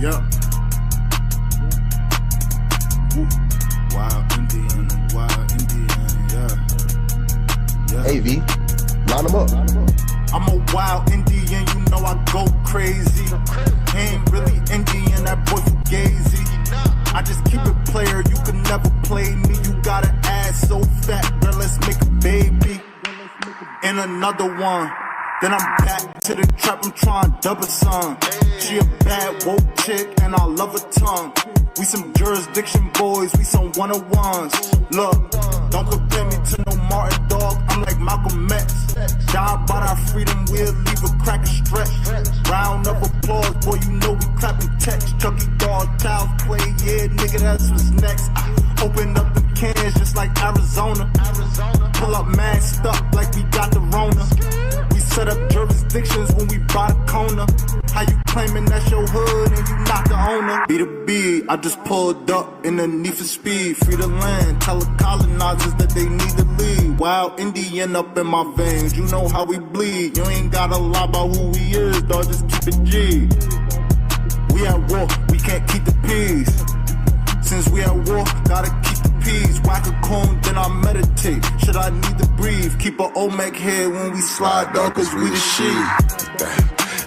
Yeah. Wild Indian, yeah. Hey V, line them up. I'm a wild Indian, you know I go crazy. Ain't really Indian, that boy fugazi. I just keep it player, you can never play me. You got an ass so fat, girl, let's make a baby. And another one. Then I'm back to the trap, I'm trying to double some. She a bad woke chick and I love her tongue. We some jurisdiction boys, we some one-on-ones. Look, don't compare me to no Martin dog, I'm like Malcolm X. Die by our freedom, we'll leave a crack and stretch. Round of applause, boy, you know we clapping text. Chucky dog, child's play, yeah, nigga, that's what's next. Open up the cans just like Arizona. Pull up masked up like we got the Rona. We set up jurisdictions when we buy the corner. How you claiming that's your hood and you not the owner? Be the B, I just pulled up in the need for speed. Free the land, tell the colonizers that they need to leave. Wild Indian up in my veins, you know how we bleed. You ain't gotta lie about who we is, dog, just keep it G. We at war, we can't keep the peace. Since we at war, gotta keep the peace. Whack a cone, then I meditate. Should I need to breathe? Keep a Olmec head when we slide, dog, cause we the shit.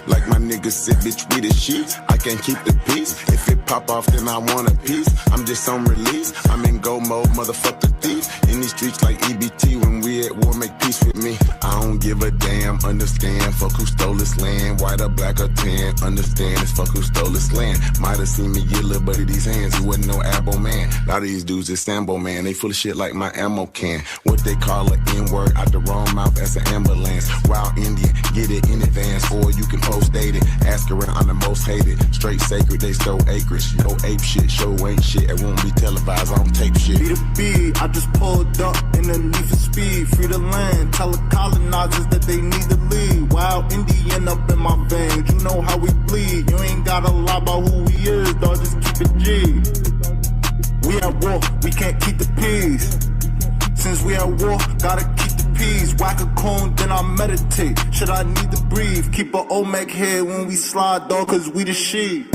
Like my niggas said, bitch, we the shit. I can't keep the peace. If it pop off, then I want a piece. I'm just on release. I'm in go mode, motherfucker thief. In these streets like EBT, when we at war, make peace with me. I don't give a damn, understand. Fuck who stole this land, white or black or tan. Understand, it's fuck who stole this land. Might have seen me get a little buddy these hands. He wasn't no abo man. A lot of these dudes is Sambo man. They full of shit like my ammo can. What they call an N-word out the wrong mouth, that's an ambulance. Wild Indian, get it in advance, or you can post date it. Ask around, I'm the most hated. Straight sacred, they stole acreage. No ape shit, show ain't shit. It won't be televised, I don't tape shit. Be the B, I just pulled up in the need for speed. Free the land, tell the colonizers that they need to leave. Wild Indian up in my veins, you know how we bleed. You ain't gotta lie about who we is, dog, just keep it G. We at war, we can't keep the peace. Since we at war, gotta keep the peace. Whack a cone, then I meditate. Should I need to breathe? Keep a Olmec head when we slide, dog, cause we the shit.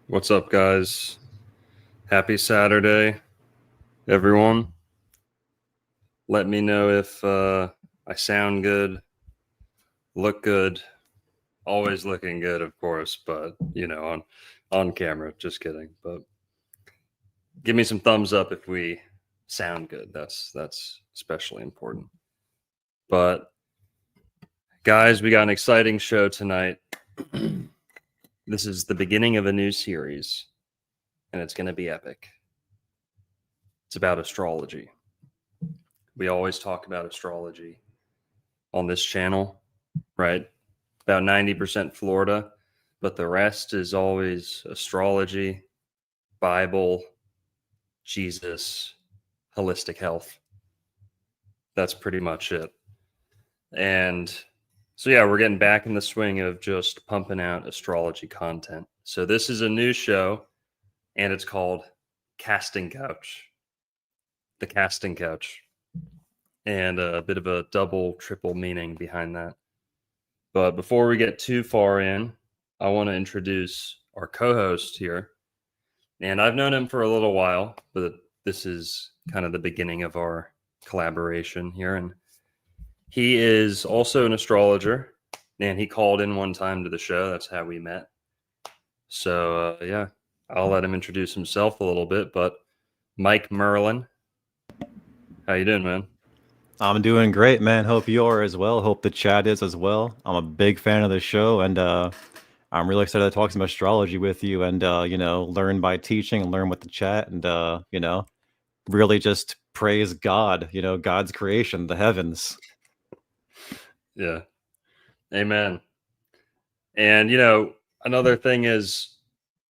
What's up, guys? Happy Saturday, everyone. Let me know if I sound good, look good. Always looking good, of course, but on camera. Just kidding. But give me some thumbs up if we sound good. That's especially important. But guys, we got an exciting show tonight. This is the beginning of a new series, and it's going to be epic. It's about astrology. We always talk about astrology on this channel, right? About 90% Florida, but the rest is always astrology, Bible, Jesus, holistic health. That's pretty much it. And so, yeah, we're getting back in the swing of just pumping out astrology content. So this is a new show, and it's called Casting Couch. The Casting Couch. And a bit of a double, triple meaning behind that. But before we get too far in, I want to introduce our co-host here. And I've known him for a little while, but this is kind of the beginning of our collaboration here. And he is also an astrologer, and he called in one time to the show. That's how we met. So, yeah, I'll let him introduce himself a little bit. But Mike Merlin, how you doing, man? I'm doing great, man. Hope you are as well. Hope the chat is as well. I'm a big fan of the show, and I'm really excited to talk some astrology with you and, learn by teaching and learn with the chat and, really just praise God, God's creation, the heavens. Yeah. Amen. And, another thing is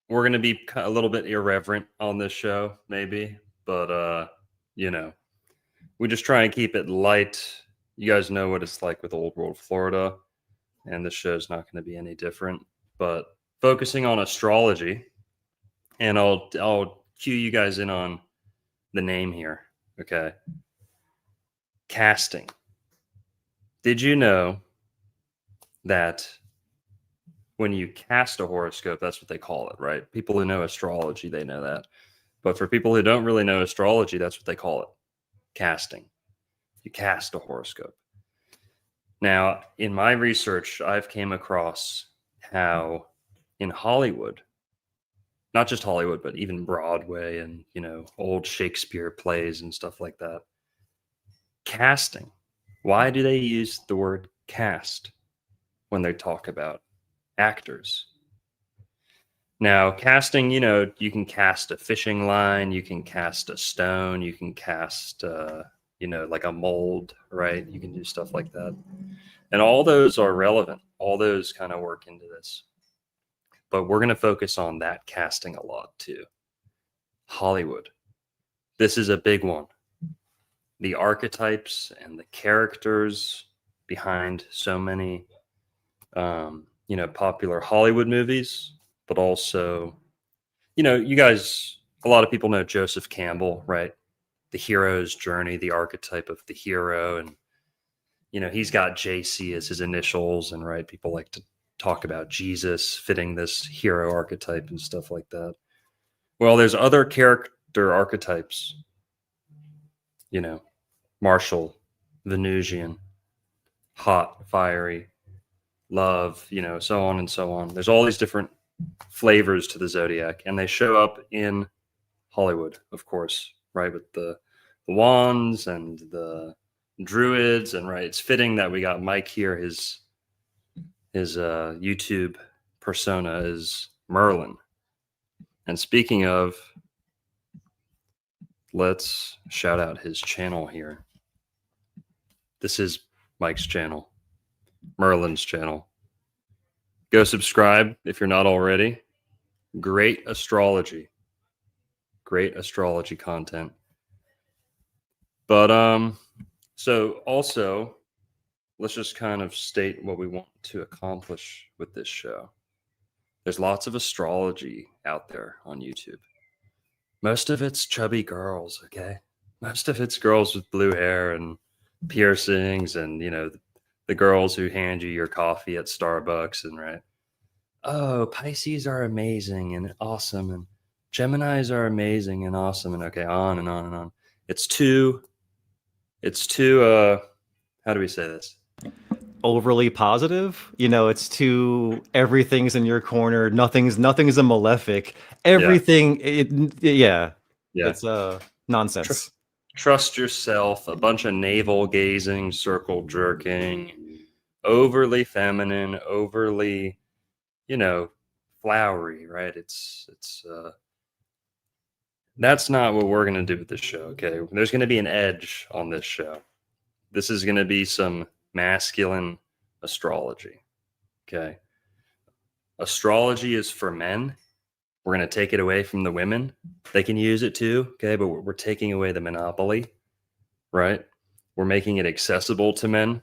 we're going to be a little bit irreverent on this show, maybe, but, we just try and keep it light. You guys know what it's like with Old World Florida, and this show's not going to be any different. But focusing on astrology, and I'll cue you guys in on the name here. Okay, casting. Did you know that when you cast a horoscope, that's what they call it, right? People who know astrology, they know that. But for people who don't really know astrology, that's what they call it. Casting. You cast a horoscope. Now, in my research, I've came across how in Hollywood, not just Hollywood, but even Broadway and, old Shakespeare plays and stuff like that, casting. Why do they use the word cast when they talk about actors? Now, casting, you can cast a fishing line, you can cast a stone, you can cast, like a mold, right? You can do stuff like that. And all those are relevant. All those kind of work into this. But we're going to focus on that casting a lot too. Hollywood. This is a big one. The archetypes and the characters behind so many, popular Hollywood movies. But also, you guys, a lot of people know Joseph Campbell, right? The hero's journey, the archetype of the hero. And, he's got JC as his initials. And, right, people like to talk about Jesus fitting this hero archetype and stuff like that. Well, there's other character archetypes, martial, Venusian, hot, fiery, love, so on and so on. There's all these different flavors to the Zodiac, and they show up in Hollywood, of course, right, with the wands and the druids, and right, it's fitting that we got Mike here. His YouTube persona is Merlin. And speaking of, let's shout out his channel here. This is Mike's channel, Merlin's channel. Go subscribe if you're not already. Great astrology content. But so also, let's just kind of state what we want to accomplish with this show. There's lots of astrology out there on YouTube. Most of it's chubby girls, okay? Most of it's girls with blue hair and piercings and, the girls who hand you your coffee at Starbucks and, right? oh, Pisces are amazing and awesome, and Geminis are amazing and awesome, and okay, on and on and on. It's too how do we say this? Overly positive. It's too everything's in your corner. Nothing's a malefic. Everything. Yeah. Yeah. It's nonsense. Trust yourself. A bunch of navel gazing, circle jerking, overly feminine, overly, flowery, right? It's that's not what we're going to do with this show. Okay. There's going to be an edge on this show. This is going to be some masculine astrology. Okay. Astrology is for men. We're going to take it away from the women. They can use it too. Okay. But we're taking away the monopoly, right? We're making it accessible to men.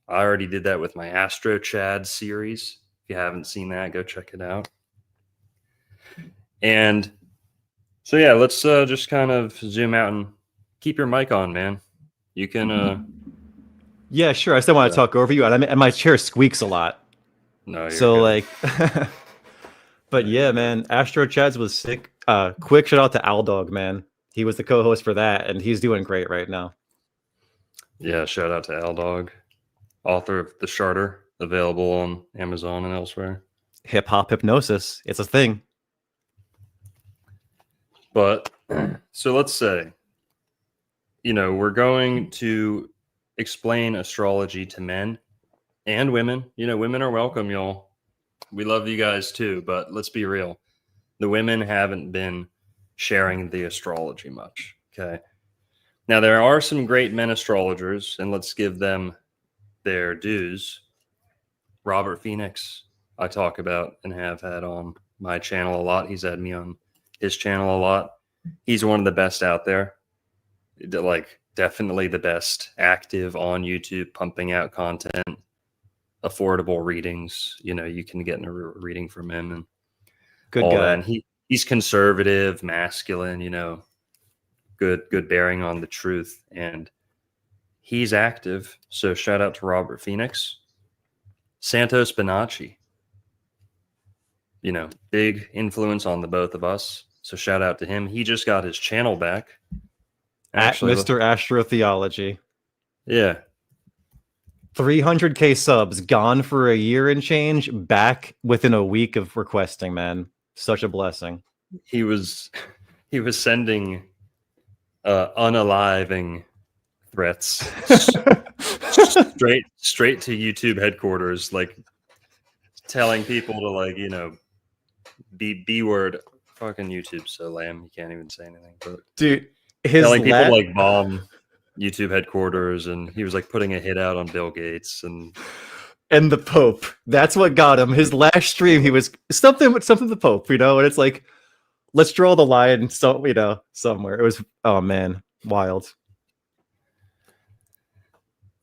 I already did that with my Astro Chad series. If you haven't seen that, go check it out. And so, yeah, let's just kind of zoom out and keep your mic on, man. You can. Yeah, sure. I still want to talk over you, and my chair squeaks a lot. No, you're so good. But yeah, man, Astro Chads was sick. Quick shout out to Aldog, man. He was the co-host for that, and he's doing great right now. Yeah, shout out to Aldog, author of The Charter, available on Amazon and elsewhere. Hip hop hypnosis, it's a thing. But so let's say, we're going to explain astrology to men and women. Women are welcome, y'all. We love you guys too, but let's be real. The women haven't been sharing the astrology much. Okay. Now, there are some great men astrologers, and let's give them their dues. Robert Phoenix, I talk about and have had on my channel a lot. He's had me on his channel a lot. He's one of the best out there. Like, definitely the best active on YouTube, pumping out content, affordable readings. You can get a reading from him and good all guy. that. And he's conservative, masculine, good bearing on the truth, and he's active. So shout out to Robert Phoenix. Santos Bonacci, big influence on the both of us. So shout out to him. He just got his channel back. Actually, at Mr. Astrotheology. Yeah. 300K subs, gone for a year and change, back within a week of requesting, man. Such a blessing. He was sending unaliving threats straight to YouTube headquarters, like telling people to B word. Fucking YouTube's so lame, you can't even say anything. But dude, telling people bomb YouTube headquarters, and he was putting a hit out on Bill Gates and the Pope. That's what got him. His last stream, he was something with the Pope, and it's like, let's draw the line, somewhere. It was, oh man, wild.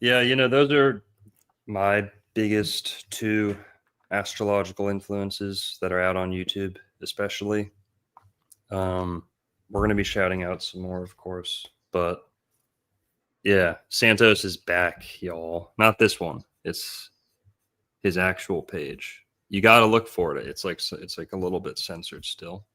Yeah, those are my biggest two astrological influences that are out on YouTube, especially. We're going to be shouting out some more, of course, but yeah, Santos is back, y'all. Not this one. It's his actual page. You got to look for it. It's like a little bit censored still.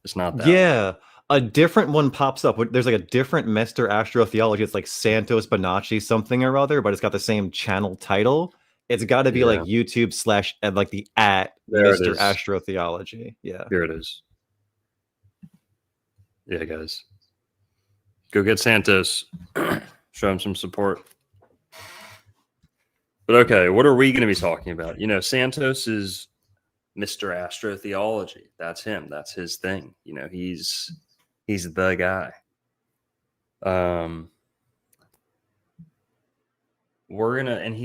It's not that. Yeah. One. A different one pops up. There's a different Mr. Astrotheology. It's like Santos Bonacci something or other, but it's got the same channel title. It's got to be YouTube / the @ Mr. Astrotheology. Yeah. Here it is. Yeah, guys. Go get Santos. Show him some support. But okay, what are we going to be talking about? Santos is Mr. Astrotheology. That's him. That's his thing. He's the guy.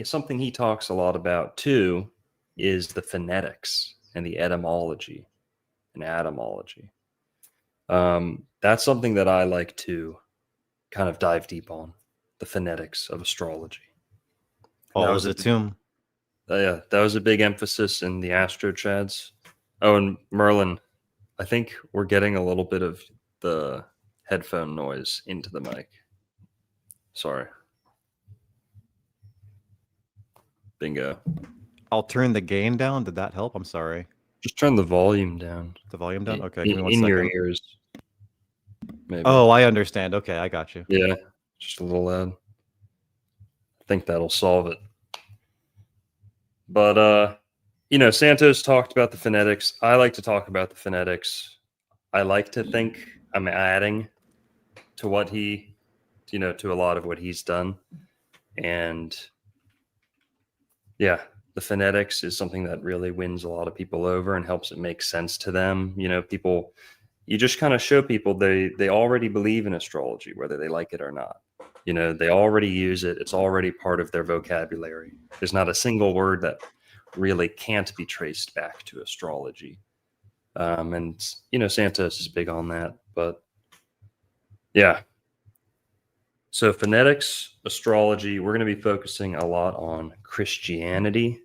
Something he talks a lot about too is the phonetics and the etymology and etymology. That's something that I like to kind of dive deep on, the phonetics of astrology. All was a tomb. Yeah, that was a big emphasis in the Astro Chads. Oh, and Merlin, I think we're getting a little bit of the headphone noise into the mic. Sorry. Bingo. I'll turn the gain down. Did that help? I'm sorry. Just turn the volume down. The volume down? Okay, give me one In your second. ears. Maybe. Oh, I understand. Okay, I got you. Yeah, just a little loud. I think that'll solve it. But, Santos talked about the phonetics. I like to talk about the phonetics. I like to think I'm adding to what he, to a lot of what he's done. And yeah, the phonetics is something that really wins a lot of people over and helps it make sense to them. People, you just kind of show people they already believe in astrology, whether they like it or not. They already use it. It's already part of their vocabulary. There's not a single word that really can't be traced back to astrology. And Santos is big on that. But yeah. So phonetics, astrology, we're going to be focusing a lot on Christianity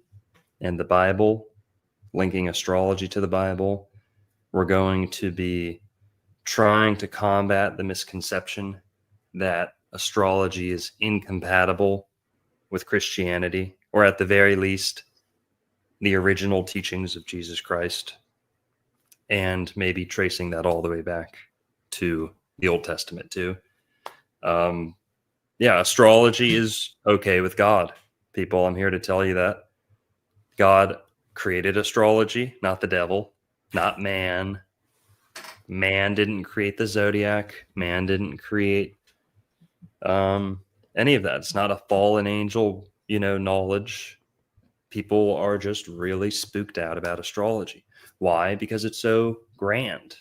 and the Bible, linking astrology to the Bible. We're going to be trying to combat the misconception that astrology is incompatible with Christianity, or at the very least, the original teachings of Jesus Christ, and maybe tracing that all the way back to the Old Testament too. Astrology is okay with God. People, I'm here to tell you that God created astrology, not the devil, not man. Man didn't create the Zodiac. Man didn't create any of that. It's not a fallen angel, knowledge. People are just really spooked out about astrology. Why? Because it's so grand.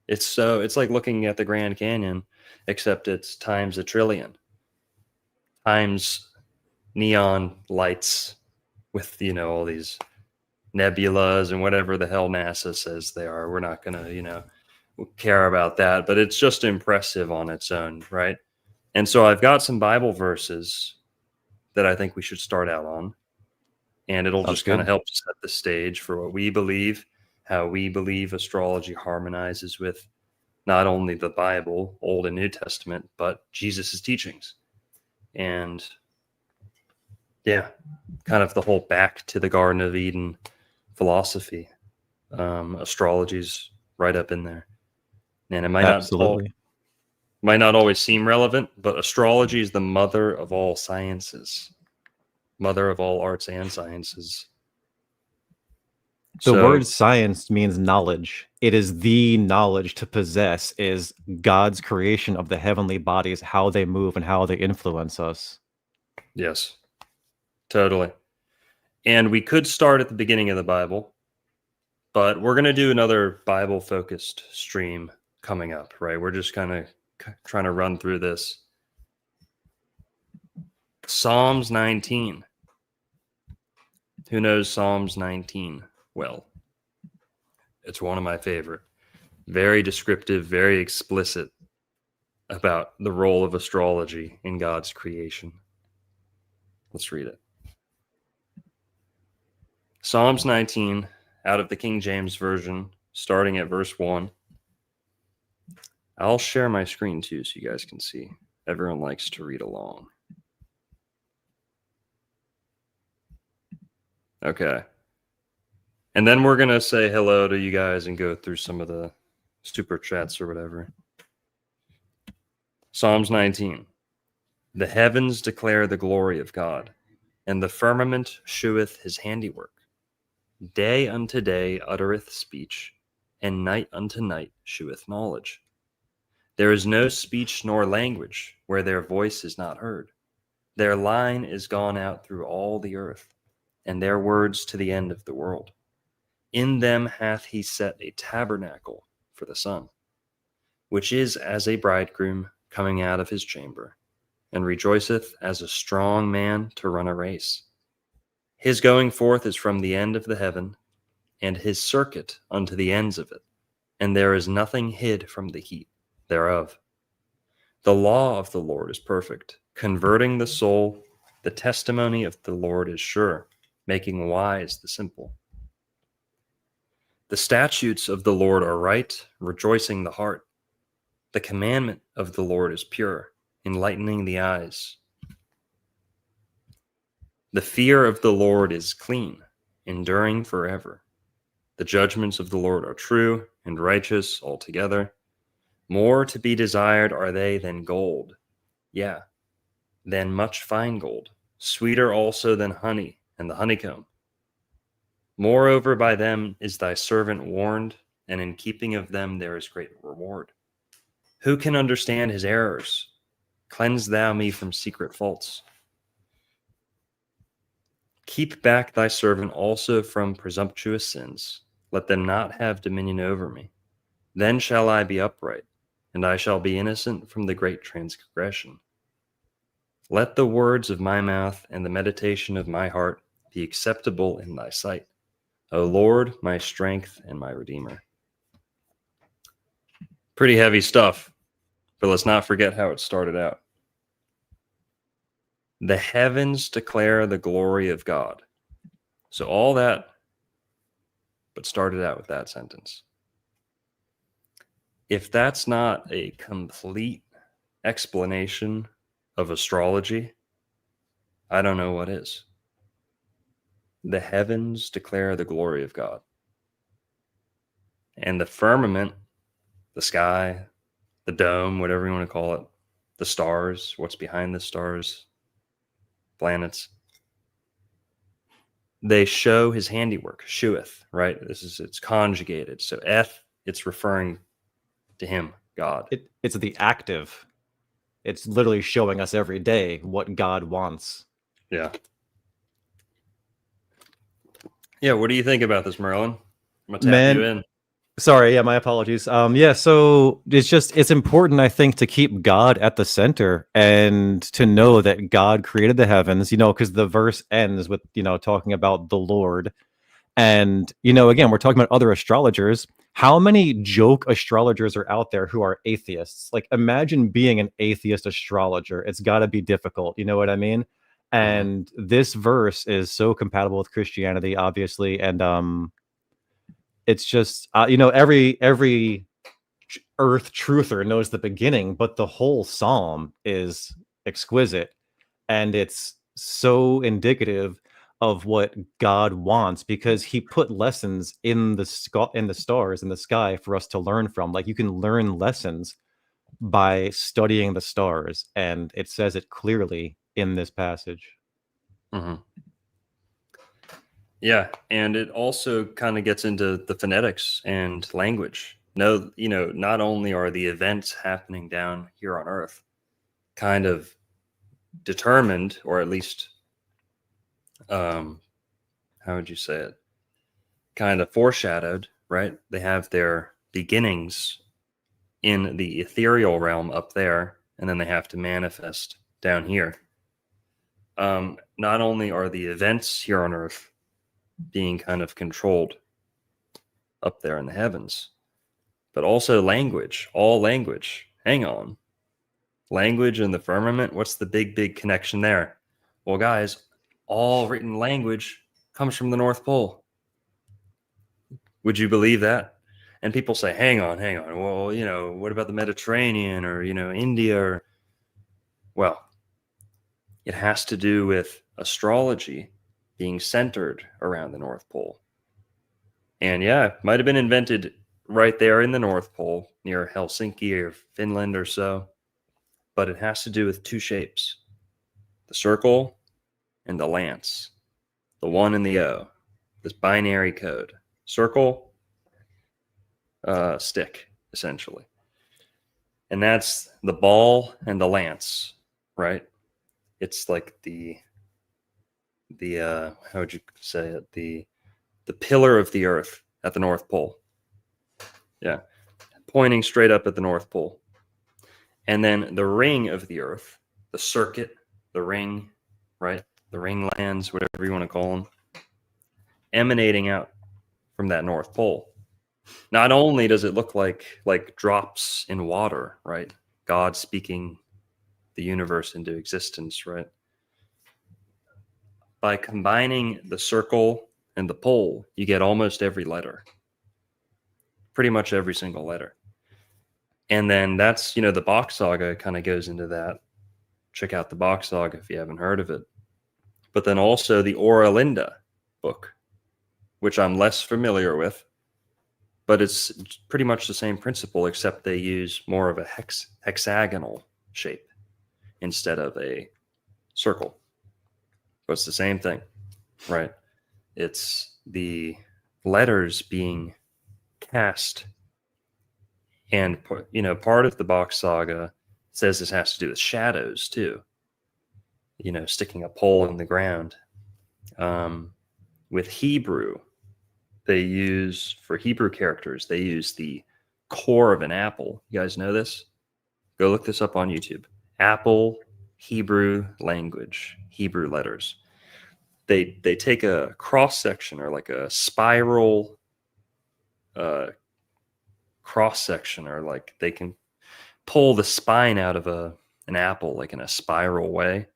It's like looking at the Grand Canyon, except it's times a trillion, times neon lights with, all these nebulas and whatever the hell NASA says they are. We're not going to, care about that, but it's just impressive on its own, right? And so I've got some Bible verses that I think we should start out on, and it'll just kind of help set the stage for what we believe, how we believe astrology harmonizes with not only the Bible, Old and New Testament, but Jesus's teachings. And yeah, kind of the whole back to the Garden of Eden philosophy. Astrology's right up in there. And it might not always seem relevant, but astrology is the mother of all sciences, mother of all arts and sciences. The word science means knowledge. It is the knowledge to possess, is God's creation of the heavenly bodies, how they move and how they influence us. Yes, totally. And we could start at the beginning of the Bible, but we're going to do another Bible-focused stream coming up, right? We're just kind of trying to run through this. Psalms 19. Who knows Psalms 19? Well, it's one of my favorite. Very descriptive, very explicit about the role of astrology in God's creation. Let's read it. Psalms 19, out of the King James Version, starting at verse 1. I'll share my screen too so you guys can see. Everyone likes to read along. Okay. And then we're going to say hello to you guys and go through some of the super chats or whatever. Psalms 19. The heavens declare the glory of God, and the firmament sheweth his handiwork. Day unto day uttereth speech, and night unto night sheweth knowledge. There is no speech nor language where their voice is not heard. Their line is gone out through all the earth, and their words to the end of the world. In them hath he set a tabernacle for the sun, which is as a bridegroom coming out of his chamber, and rejoiceth as a strong man to run a race. His going forth is from the end of the heaven, and his circuit unto the ends of it, and there is nothing hid from the heat thereof. The law of the Lord is perfect, converting the soul. The testimony of the Lord is sure, making wise the simple. The statutes of the Lord are right, rejoicing the heart. The commandment of the Lord is pure, enlightening the eyes. The fear of the Lord is clean, enduring forever. The judgments of the Lord are true and righteous altogether. More to be desired are they than gold, yeah, than much fine gold, sweeter also than honey and the honeycomb. Moreover, by them is thy servant warned, and in keeping of them there is great reward. Who can understand his errors? Cleanse thou me from secret faults. Keep back thy servant also from presumptuous sins. Let them not have dominion over me. Then shall I be upright, and I shall be innocent from the great transgression. Let the words of my mouth and the meditation of my heart be acceptable in thy sight, O Lord, my strength and my redeemer. Pretty heavy stuff, but let's not forget how it started out. The heavens declare the glory of God. So all that, but started out with that sentence. If that's not a complete explanation of astrology, I don't know what is. The heavens declare the glory of God. And the firmament, the sky, the dome, whatever you want to call it, the stars, what's behind the stars, planets, they show his handiwork, sheweth, right? It's conjugated. So eth, it's referring to him, God. It's the active. It's literally showing us every day what God wants. Yeah. Yeah, what do you think about this, Merlin? I'm gonna tap you in. Sorry, yeah, my apologies. Yeah, so it's important, I think, to keep God at the center and to know that God created the heavens, because the verse ends with, talking about the Lord. And, again, we're talking about other astrologers. How many joke astrologers are out there who are atheists? Like, imagine being an atheist astrologer. It's got to be difficult. You know what I mean? And this verse is so compatible with Christianity, obviously. And it's just, every earth truther knows the beginning, but the whole psalm is exquisite. And it's so indicative of what God wants, because he put lessons in the stars in the sky for us to learn from. Like, you can learn lessons by studying the stars, and it says it clearly in this passage. Mm-hmm. Yeah, and it also kind of gets into the phonetics and language. No, not only are the events happening down here on Earth kind of determined, or at least how would you say it? Kind of foreshadowed, right? They have their beginnings in the ethereal realm up there, and then they have to manifest down here. Not only are the events here on Earth being kind of controlled up there in the heavens, but also language, all language. Hang on. Language and the firmament, what's the big connection there? Well, guys, all written language comes from the North Pole. Would you believe that? And people say, hang on. Well, what about the Mediterranean or, India? Well, it has to do with astrology being centered around the North Pole. And yeah, it might have been invented right there in the North Pole near Helsinki or Finland or so. But it has to do with two shapes, the circle and the lance, the 1 and the O, this binary code, circle, stick, essentially. And that's the ball and the lance, right? It's like the how would you say it? The pillar of the earth at the North Pole. Yeah. Pointing straight up at the North Pole. And then the ring of the earth, the circuit, the ring, right? The ring lands, whatever you want to call them, emanating out from that North Pole. Not only does it look like drops in water, right? God speaking the universe into existence, right? By combining the circle and the pole, you get almost every letter. Pretty much every single letter. And then that's, the Bach Saga kind of goes into that. Check out the Bach Saga if you haven't heard of it. but then also the Oralinda book, which I'm less familiar with, but it's pretty much the same principle, except they use more of a hexagonal shape instead of a circle. But it's the same thing, right? It's the letters being cast. And, part of the Bach saga says this has to do with shadows too. Sticking a pole in the ground. With Hebrew, for Hebrew characters, they use the core of an apple. You guys know this? Go look this up on YouTube. Apple, Hebrew language, Hebrew letters. They take a cross section or like a spiral cross section, or like they can pull the spine out of an apple like in a spiral way,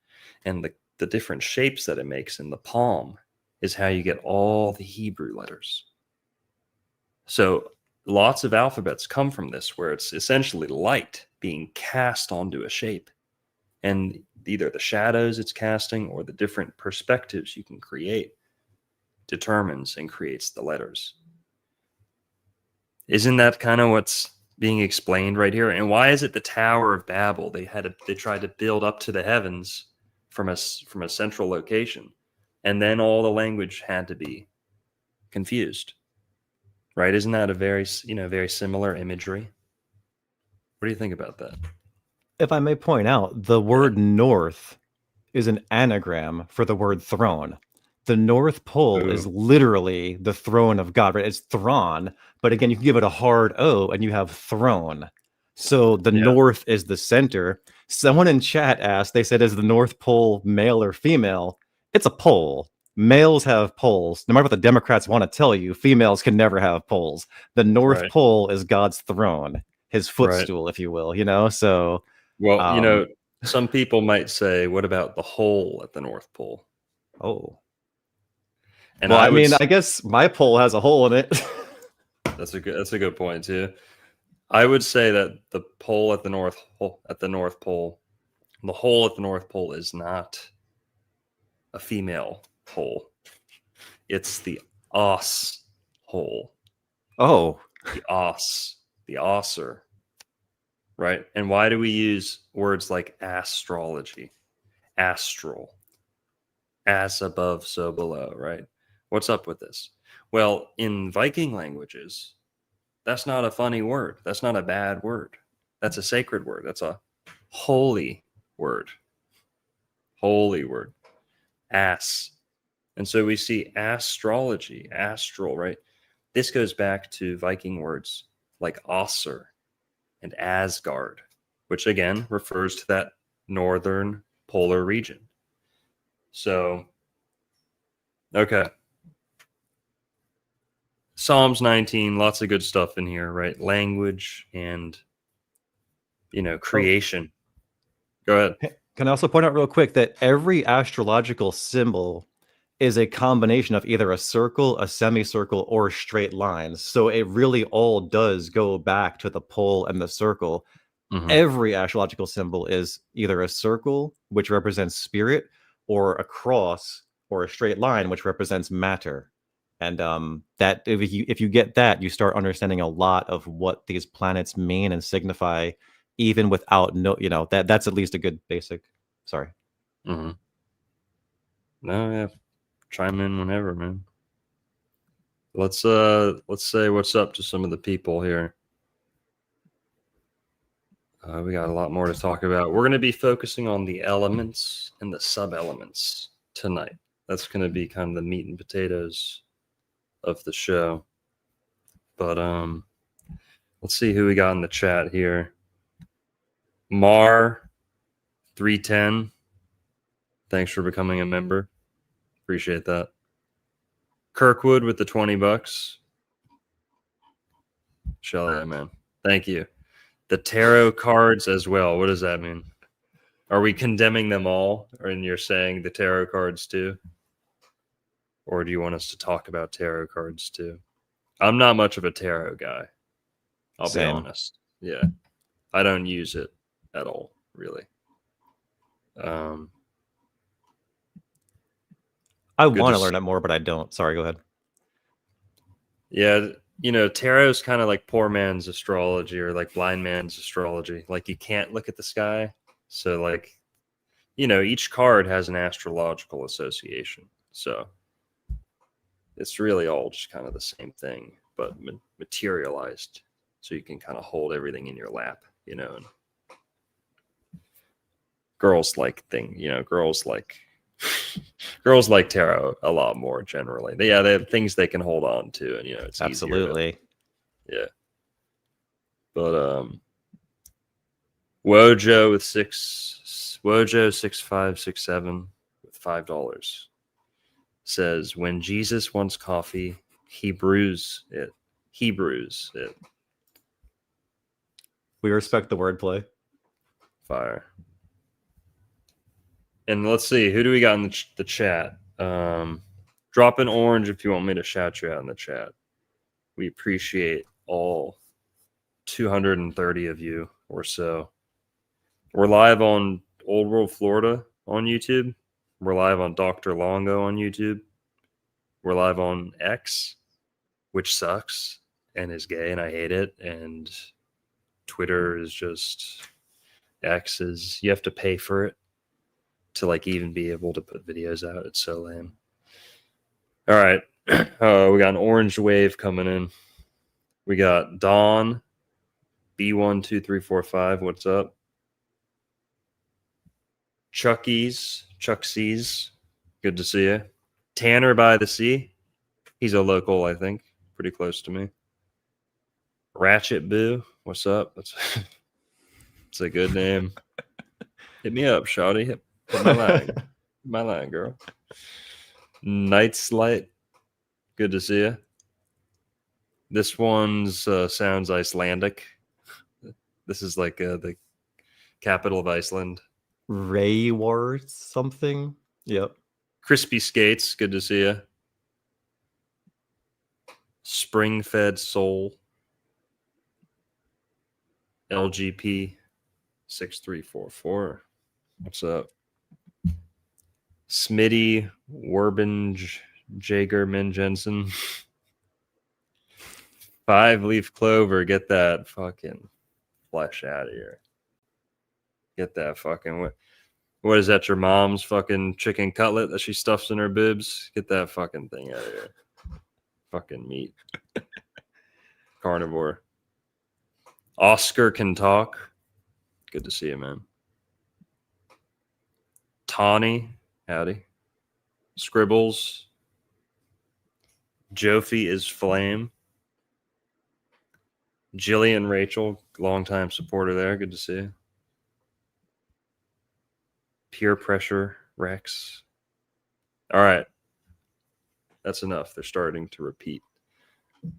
and the different shapes that it makes in the palm is how you get all the Hebrew letters. So lots of alphabets come from this, where it's essentially light being cast onto a shape, and either the shadows it's casting or the different perspectives you can create determines and creates the letters. Isn't that kind of what's being explained right here? And why is it the Tower of Babel? They tried to build up to the heavens from a central location, and then all the language had to be confused, right? Isn't that a very similar imagery? What do you think about that? If I may point out, the word north is an anagram for the word throne. The North Pole is literally the throne of God, right? It's Thron, but again, you can give it a hard O and you have throne. So the North is the center. Someone in chat asked, they said, is the North Pole male or female? It's a pole. Males have poles. No matter what the Democrats want to tell you, females can never have poles. The North Pole is God's throne, his footstool, if you will, So, well, some people might say, what about the hole at the North Pole? Oh. And well, I guess my pole has a hole in it. That's a good point too. I would say that the pole at the North Pole, the hole at the North Pole is not a female hole. It's the os hole. Oh, the osser, right? And why do we use words like astrology, astral, as above, so below, right? What's up with this? Well, in Viking languages, that's not a funny word. That's not a bad word. That's a sacred word. That's a holy word. Holy word. Ass. And so we see astrology, astral, right? This goes back to Viking words like Osser and Asgard, which again refers to that northern polar region. So, okay. Psalms 19, lots of good stuff in here, right? Language and, creation. Go ahead. Can I also point out real quick that every astrological symbol is a combination of either a circle, a semicircle, or straight lines. So it really all does go back to the pole and the circle. Mm-hmm. Every astrological symbol is either a circle, which represents spirit, or a cross, or a straight line, which represents matter. And that if you get that, you start understanding a lot of what these planets mean and signify, even without that's at least a good basic. Sorry. Mm-hmm. No, yeah. Chime in whenever, man. Let's say what's up to some of the people here. We got a lot more to talk about. We're going to be focusing on the elements and the sub-elements tonight. That's going to be kind of the meat and potatoes of the show. But let's see who we got in the chat here. Mar 310. Thanks for becoming a member. Appreciate that. Kirkwood with the $20. Shelly, man. Thank you. The tarot cards as well. What does that mean? Are we condemning them all? And you're saying the tarot cards too? Or do you want us to talk about tarot cards too? I'm not much of a tarot guy. I'll be honest. Yeah. I don't use it at all, really. I Good want to to learn it more, but I don't. Sorry, go ahead. Yeah, tarot is kind of like poor man's astrology or like blind man's astrology. Like you can't look at the sky. So like, each card has an astrological association. So it's really all just kind of the same thing, but materialized. So you can kind of hold everything in your lap, and girls like girls like tarot a lot more generally. They have things they can hold on to, and it's Absolutely. easier to, but Wojo 6567 with $5 says, when Jesus wants coffee, he brews it. We respect the wordplay. Fire. And let's see, who do we got in the chat? Drop an orange if you want me to shout you out in the chat. We appreciate all 230 of you or so. We're live on Old World Florida on YouTube. We're live on Dr. Longo on YouTube. We're live on X, which sucks and is gay, and I hate it. And Twitter is just X is you have to pay for it to like even be able to put videos out. It's so lame. All right. We got an orange wave coming in. We got Dawn B12345. What's up? Chucksies. Good to see you. Tanner by the Sea. He's a local, I think. Pretty close to me. Ratchet Boo. What's up? It's a good name. Hit me up, shawty. Hit my line. My line, girl. Night's Light. Good to see you. This one's sounds Icelandic. This is like the capital of Iceland. Raywar something. Yep. Crispy Skates. Good to see you. Spring Fed Soul. LGP 6344. What's up? Smitty Werbinge Jagerman Jensen. 5-leaf clover. Get that fucking flesh out of here. Get that fucking what is that? Your mom's fucking chicken cutlet that she stuffs in her boobs? Get that fucking thing out of here. Fucking meat. Carnivore. Oscar can talk. Good to see you, man. Tawny. Howdy. Scribbles. Jofi is flame. Jillian Rachel, longtime supporter there. Good to see you. Peer pressure, Rex. All right. That's enough. They're starting to repeat.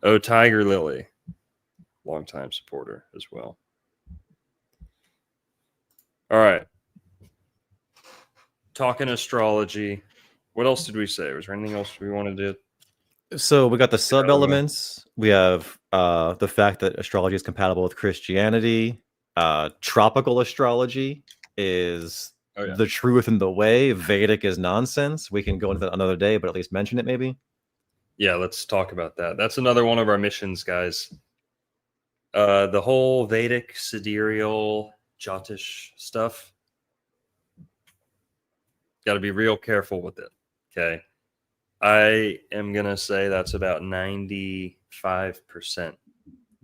Oh, Tiger Lily. Longtime supporter as well. All right. Talking astrology. What else did we say? Was there anything else we wanted to do? So we got the sub-elements. We have the fact that astrology is compatible with Christianity. Tropical astrology is the truth in the way. Vedic is nonsense. We can go into that another day, but at least mention it maybe. Yeah, let's talk about that. That's another one of our missions, guys. The whole Vedic, sidereal, Jyotish stuff. Got to be real careful with it. Okay. I am going to say that's about 95%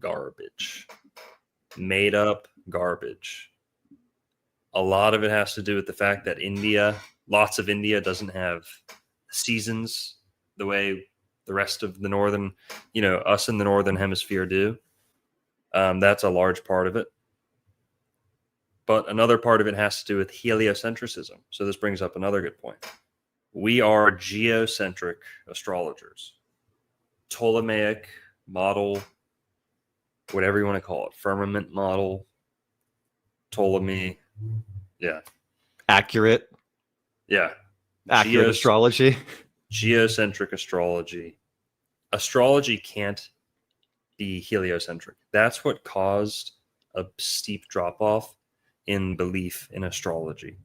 garbage. Made up garbage. A lot of it has to do with the fact that lots of India doesn't have seasons the way the rest of the northern, us in the northern hemisphere do. That's a large part of it. But another part of it has to do with heliocentrism. So this brings up another good point. We are geocentric astrologers. Ptolemaic model, whatever you want to call it. Firmament model, Ptolemy. Yeah. Accurate. Yeah. Accurate astrology. Geocentric astrology. Astrology can't be heliocentric. That's what caused a steep drop-off in belief in astrology.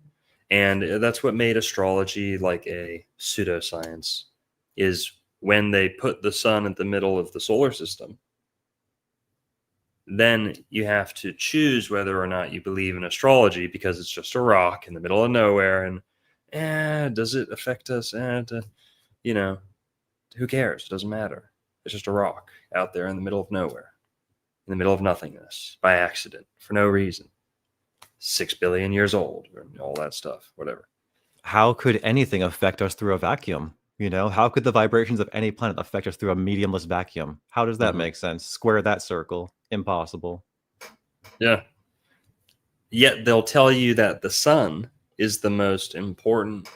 And that's what made astrology like a pseudoscience, is when they put the sun at the middle of the solar system, then you have to choose whether or not you believe in astrology, because it's just a rock in the middle of nowhere. And does it affect us? You know, who cares? It doesn't matter. It's just a rock out there in the middle of nowhere, in the middle of nothingness, by accident, for no reason. 6 billion years old, or all that stuff, whatever. How could anything affect us through a vacuum? You know, how could the vibrations of any planet affect us through a mediumless vacuum? How does that make sense? Square that circle. Impossible. Yeah. Yet they'll tell you that the sun is the most important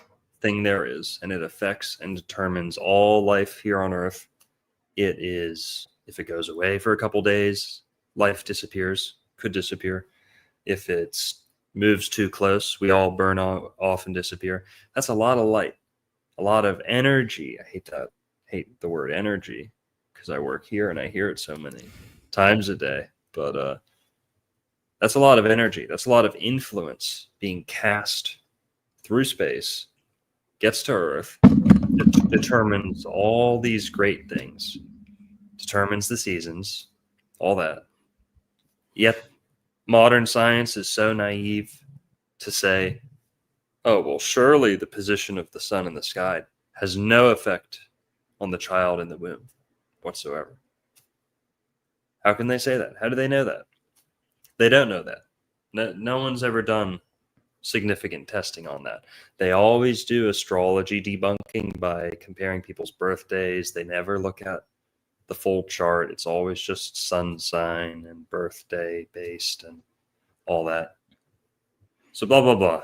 thing there is, and it affects and determines all life here on Earth. It is, if it goes away for a couple days, life disappears, could disappear. If it moves too close, we all burn off and disappear. That's a lot of light, a lot of energy. I hate the word energy, because I work here and I hear it so many times a day. But that's a lot of energy. That's a lot of influence being cast through space, gets to Earth, it determines all these great things, determines the seasons, all that. Yet modern science is so naive to say, oh, well, surely the position of the sun in the sky has no effect on the child in the womb whatsoever. How can they say that? How do they know that? They don't know that. No one's ever done significant testing on that. They always do astrology debunking by comparing people's birthdays. They never look at the full chart. It's always just sun sign and birthday based and all that. So blah, blah, blah.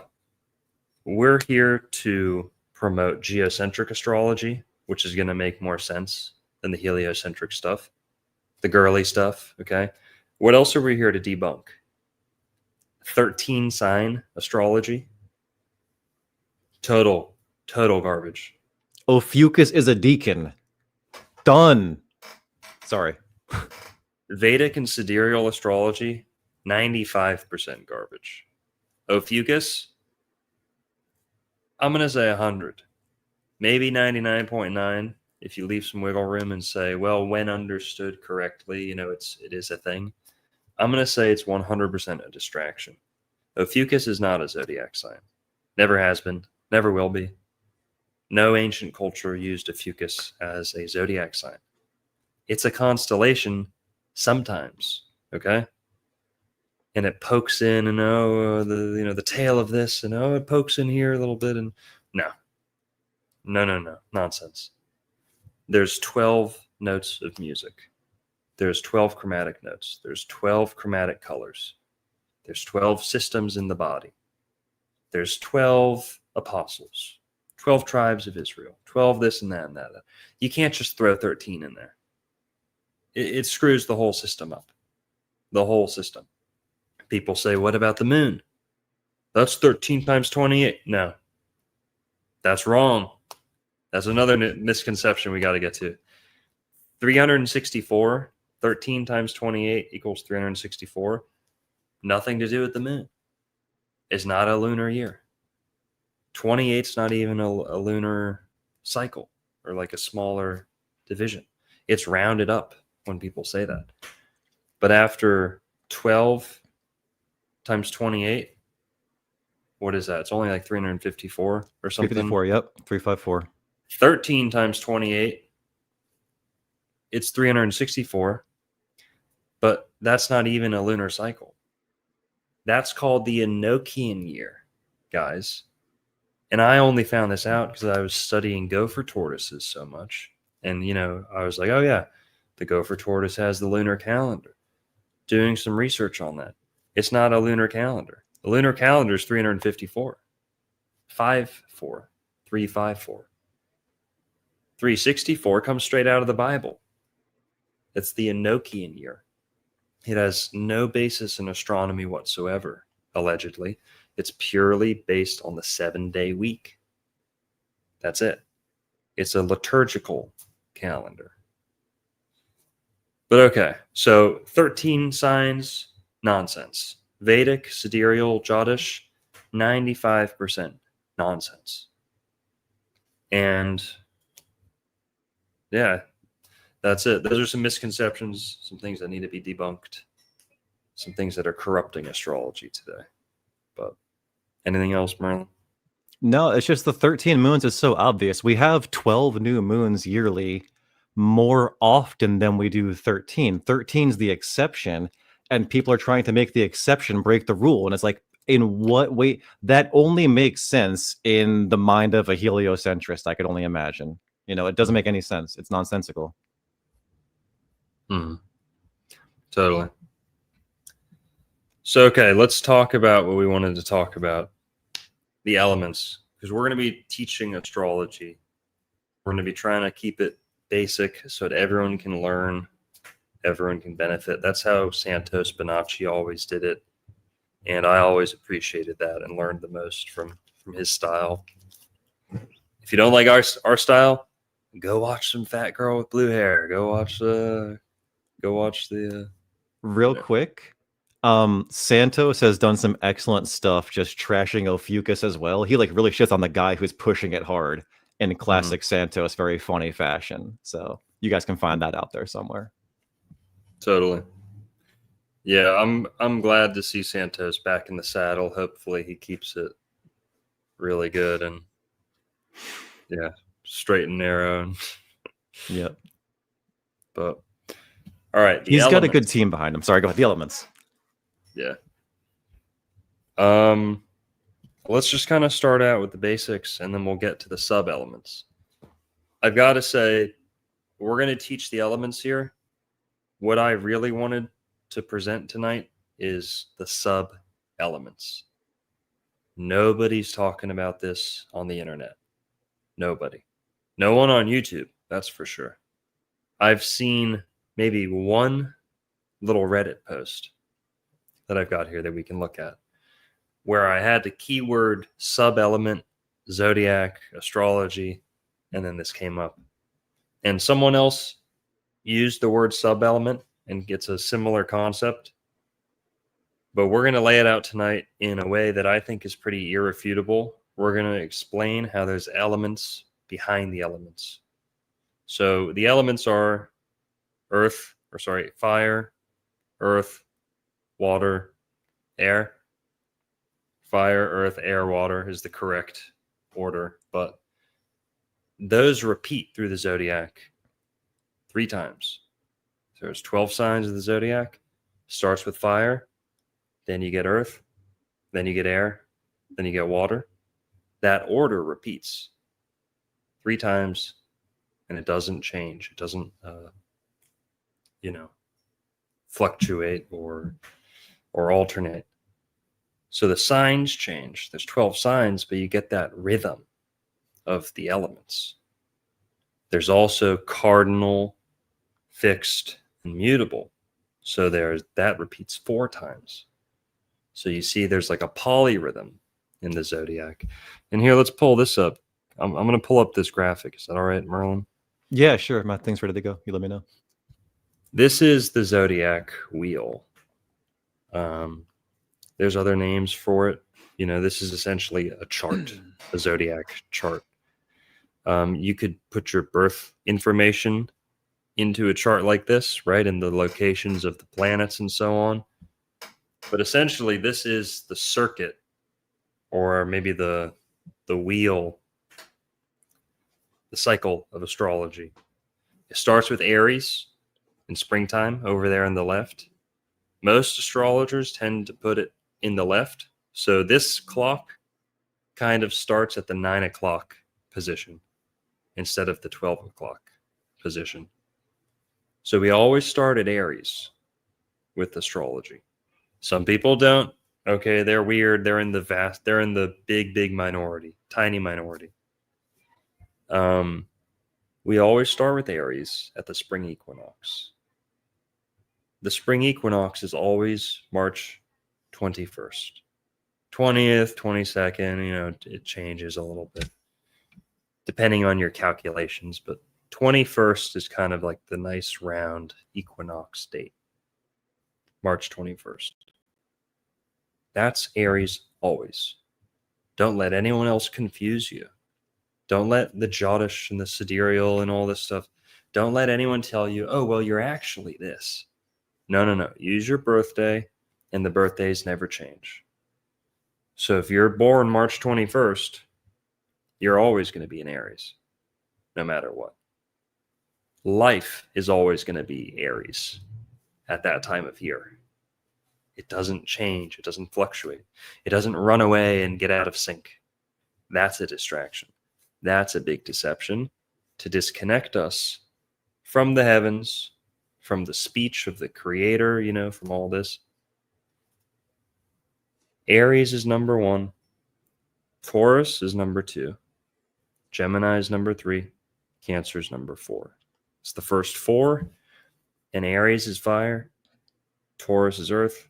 We're here to promote geocentric astrology, which is going to make more sense than the heliocentric stuff, the girly stuff, okay? What else are we here to debunk? 13 sign astrology. Total garbage. Ophiuchus is a deacon. Done. Sorry. Vedic and sidereal astrology, 95% garbage. Ophiuchus, I'm going to say 100. Maybe 99.9 if you leave some wiggle room and say, well, when understood correctly, you know, it is a thing. I'm going to say it's 100% a distraction. Ophiuchus is not a zodiac sign. Never has been. Never will be. No ancient culture used Ophiuchus as a zodiac sign. It's a constellation sometimes, okay? And it pokes in and the tail of this, and it pokes in here a little bit, and no. Nonsense. There's 12 notes of music. There's 12 chromatic notes. There's 12 chromatic colors. There's 12 systems in the body. There's 12 apostles, 12 tribes of Israel, 12 this and that and that. You can't just throw 13 in there. It screws the whole system up. The whole system. People say, what about the moon? That's 13 times 28. No. That's wrong. That's another misconception we got to get to. 364, 13 times 28 equals 364. Nothing to do with the moon. It's not a lunar year. 28's not even a lunar cycle, or like a smaller division. It's rounded up when people say that. But after 12 times 28, what is that? It's only like 354 or something. 354, yep. 354. 13 times 28, it's 364. But that's not even a lunar cycle. That's called the Enochian year, guys. And I only found this out because I was studying gopher tortoises so much. And, I was like, oh, yeah, the gopher tortoise has the lunar calendar. Doing some research on that. It's not a lunar calendar. The lunar calendar is 354. 354. 364 comes straight out of the Bible. It's the Enochian year. It has no basis in astronomy whatsoever, allegedly. It's purely based on the 7-day week. That's it. It's a liturgical calendar. But okay, so 13 signs, nonsense. Vedic, sidereal, Jyotish, 95% nonsense. And yeah, that's it. Those are some misconceptions, some things that need to be debunked, some things that are corrupting astrology today. But anything else, Merlin? No, it's just the 13 moons is so obvious. We have 12 new moons yearly more often than we do 13. 13 is the exception, and people are trying to make the exception break the rule. And it's like, in what way? That only makes sense in the mind of a heliocentrist, I could only imagine. It doesn't make any sense. It's nonsensical. Totally. So, okay, let's talk about what we wanted to talk about. The elements, because we're going to be teaching astrology. We're going to be trying to keep it basic so that everyone can learn, everyone can benefit. That's how Santos Bonacci always did it, and I always appreciated that and learned the most from his style. If you don't like our style, go watch some fat girl with blue hair. Go watch the real quick. Santos has done some excellent stuff just trashing Ophiuchus as well. He really shits on the guy who's pushing it hard in classic Santos, very funny fashion. So you guys can find that out there somewhere. Totally. Yeah, I'm glad to see Santos back in the saddle. Hopefully he keeps it really good and straight and narrow. Yep. But all right, he's got a good team behind him. Sorry, go ahead. The elements. Yeah. Let's just kind of start out with the basics, and then we'll get to the sub-elements. I've got to say, we're going to teach the elements here. What I really wanted to present tonight is the sub-elements. Nobody's talking about this on the internet. Nobody. No one on YouTube, that's for sure. I've seen maybe one little Reddit post that I've got here that we can look at, where I had the keyword sub-element, Zodiac, astrology, and then this came up. And someone else used the word sub-element and gets a similar concept. But we're going to lay it out tonight in a way that I think is pretty irrefutable. We're going to explain how there's elements behind the elements. So the elements are fire, earth, water, air. Fire, earth, air, water is the correct order, but those repeat through the zodiac 3 times. So there's 12 signs of the zodiac. Starts with fire, then you get earth, then you get air, then you get water. That order repeats 3 times, and it doesn't change. It doesn't, fluctuate or alternate. So the signs change. There's 12 signs, but you get that rhythm of the elements. There's also cardinal, fixed, and mutable. So that repeats 4 times. So you see there's like a polyrhythm in the zodiac. And here, let's pull this up. I'm going to pull up this graphic. Is that all right, Merlin? Yeah, sure. My thing's ready to go. You let me know. This is the zodiac wheel. There's other names for it. This is essentially a chart, a zodiac chart. You could put your birth information into a chart like this, right? And the locations of the planets and so on. But essentially, this is the circuit, or maybe the wheel, the cycle of astrology. It starts with Aries in springtime over there on the left. Most astrologers tend to put it in the left. So this clock kind of starts at the 9 o'clock position instead of the 12 o'clock position. So we always start at Aries with astrology. Some people don't. Okay, they're weird. They're in the big minority, tiny minority. We always start with Aries at the spring equinox. The spring equinox is always March 21st. 20th, 22nd, it changes a little bit depending on your calculations, but 21st is kind of like the nice round equinox date. March 21st. That's Aries always. Don't let anyone else confuse you. Don't let the Jyotish and the sidereal and all this stuff, don't let anyone tell you, oh, well, you're actually this. No. Use your birthday, and the birthdays never change. So if you're born March 21st, you're always going to be an Aries, no matter what. Life is always going to be Aries at that time of year. It doesn't change. It doesn't fluctuate. It doesn't run away and get out of sync. That's a distraction. That's a big deception to disconnect us from the heavens, from the speech of the Creator, from all this. Aries is number 1. Taurus is number 2. Gemini is number 3. Cancer is number 4. It's the first 4. And Aries is fire. Taurus is earth.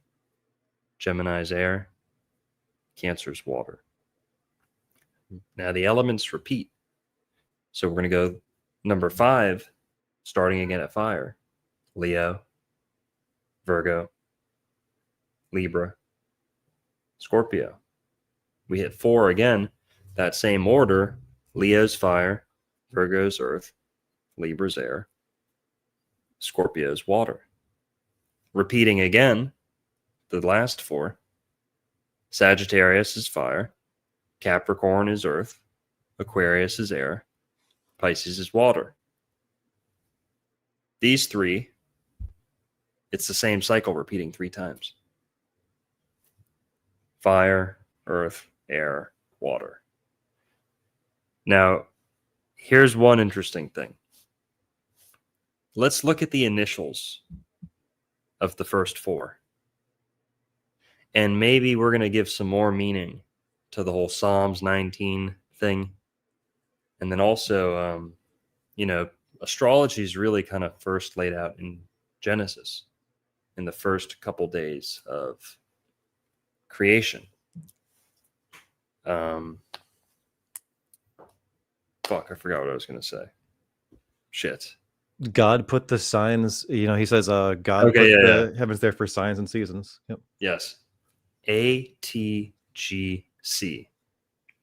Gemini is air. Cancer is water. Now the elements repeat. So we're going to go number 5, starting again at fire. Leo, Virgo, Libra, Scorpio. We hit 4 again, that same order. Leo's fire, Virgo's earth, Libra's air, Scorpio's water. Repeating again, the last 4. Sagittarius is fire, Capricorn is earth, Aquarius is air, Pisces is water. These 3, it's the same cycle repeating 3 times. Fire, earth, air, water. Now, here's one interesting thing. Let's look at the initials of the first 4. And maybe we're going to give some more meaning to the whole Psalms 19 thing. And then also, astrology is really kind of first laid out in Genesis, in the first couple days of creation. I forgot what I was going to say. Shit. God put the signs, he says, God put the heavens there for signs and seasons. Yep. Yes. ATGC.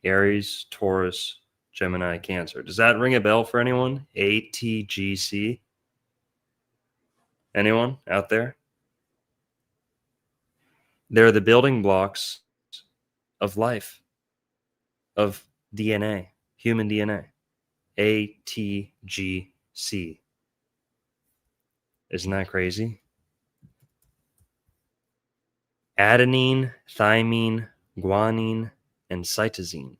Aries, Taurus, Gemini, Cancer. Does that ring a bell for anyone? ATGC? Anyone out there? They're the building blocks of life, of DNA, human DNA. ATGC. Isn't that crazy? Adenine, thymine, guanine, and cytosine.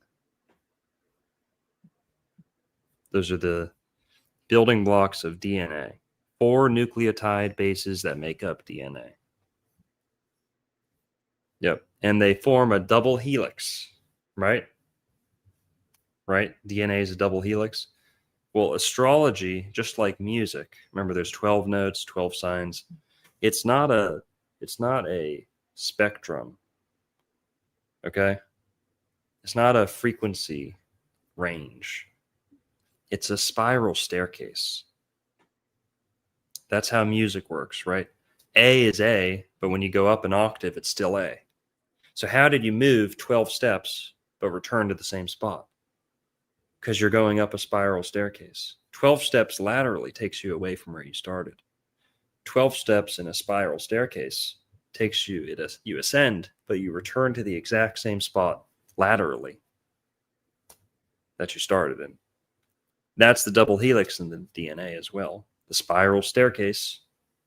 Those are the building blocks of DNA. 4 nucleotide bases that make up DNA. Yep. And they form a double helix, right? Right? DNA is a double helix. Well, astrology, just like music, remember there's 12 notes, 12 signs. It's not a spectrum. Okay? It's not a frequency range. It's a spiral staircase. That's how music works, right? A is A, but when you go up an octave, it's still A. So how did you move 12 steps but return to the same spot? Because you're going up a spiral staircase. 12 steps laterally takes you away from where you started. 12 steps in a spiral staircase takes you, you ascend, but you return to the exact same spot laterally that you started in. That's the double helix in the DNA as well. The spiral staircase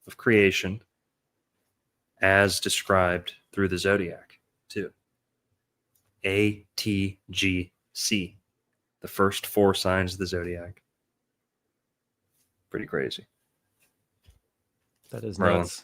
of creation as described through the Zodiac too. ATGC. The first 4 signs of the Zodiac. Pretty crazy. That is Merlin. nuts.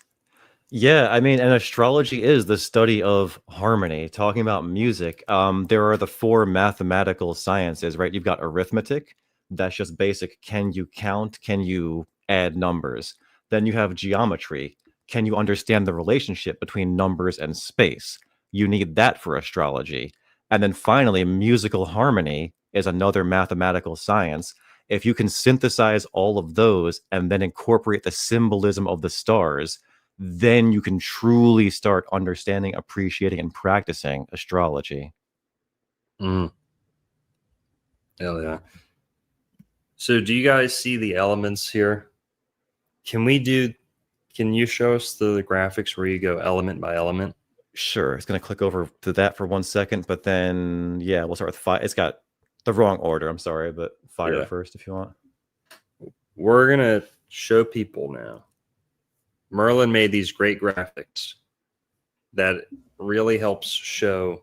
Yeah, I mean, and astrology is the study of harmony. Talking about music, there are the 4 mathematical sciences, right? You've got arithmetic. That's just basic. Can you count? Can you add numbers? Then you have geometry. Can you understand the relationship between numbers and space? You need that for astrology. And then finally, musical harmony is another mathematical science. If you can synthesize all of those and then incorporate the symbolism of the stars, then you can truly start understanding, appreciating, and practicing astrology. Mm. Hell yeah. So do you guys see the elements here? Can you show us the graphics where you go element by element? Sure. It's going to click over to that for 1 second, but then, yeah, we'll start with fire. It's got the wrong order. I'm sorry, but fire first if you want. We're going to show people now. Merlin made these great graphics that really helps show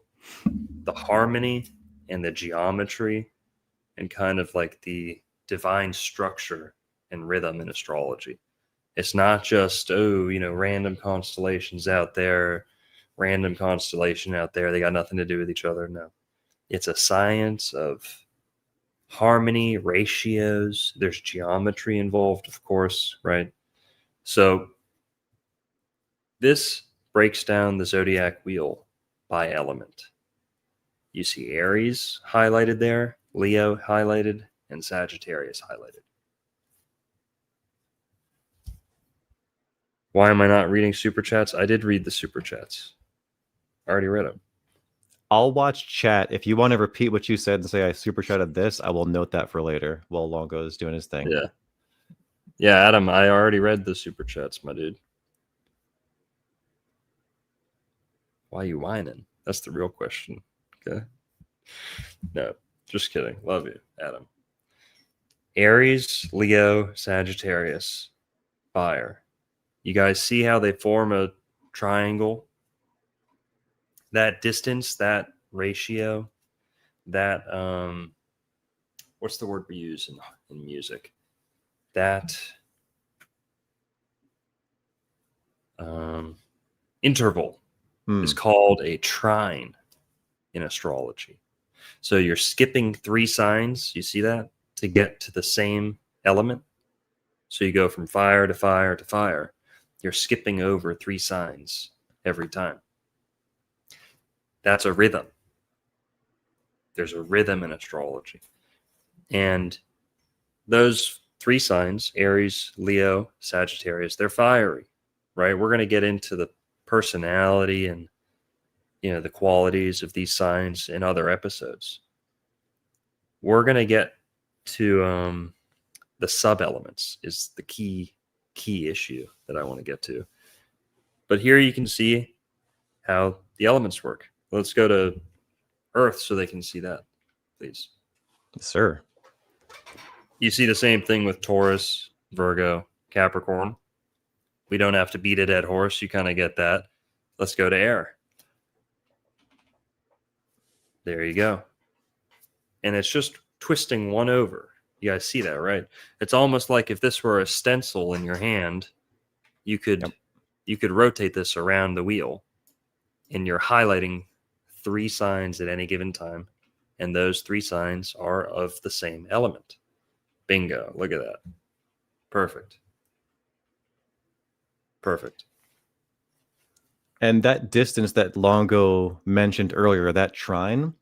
the harmony and the geometry and kind of like the divine structure and rhythm in astrology. It's not just, random constellations out there, random constellation out there. They got nothing to do with each other. No, it's a science of harmony, ratios. There's geometry involved, of course, right? So this breaks down the zodiac wheel by element. You see Aries highlighted there, Leo highlighted, and Sagittarius highlighted. Why am I not reading super chats? I did read the super chats. I already read them. I'll watch chat. If you want to repeat what you said and say I super chatted this, I will note that for later while Longo is doing his thing. Yeah. Yeah, Adam, I already read the super chats, my dude. Why are you whining? That's the real question. Okay. No, just kidding. Love you, Adam. Aries, Leo, Sagittarius, fire. You guys see how they form a triangle? That distance, that ratio, that what's the word we use in music? That interval is called a trine in astrology. So you're skipping 3 signs, you see that, to get to the same element. So you go from fire to fire to fire. You're skipping over 3 signs every time. That's a rhythm. There's a rhythm in astrology. And those 3 signs, Aries, Leo, Sagittarius, they're fiery, right? We're going to get into the personality and, the qualities of these signs in other episodes. We're going to get to the sub-elements is the key issue that I want to get to. But here you can see how the elements work. Let's go to Earth so they can see that, please. Yes, sir. You see the same thing with Taurus, Virgo, Capricorn. We don't have to beat a dead horse. You kind of get that. Let's go to air. There you go. And it's just twisting one over. You guys see that, right? It's almost like if this were a stencil in your hand, you could rotate this around the wheel, and you're highlighting 3 signs at any given time, and those 3 signs are of the same element. Bingo. Look at that. Perfect. And that distance that Longo mentioned earlier, that trine,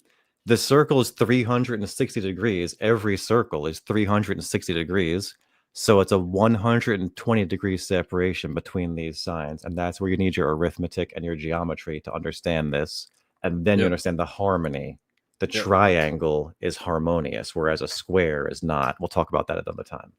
the circle is 360 degrees. Every circle is 360 degrees. So it's a 120 degree separation between these signs. And that's where you need your arithmetic and your geometry to understand this. And then you understand the harmony. The triangle is harmonious, whereas a square is not. We'll talk about that at another time.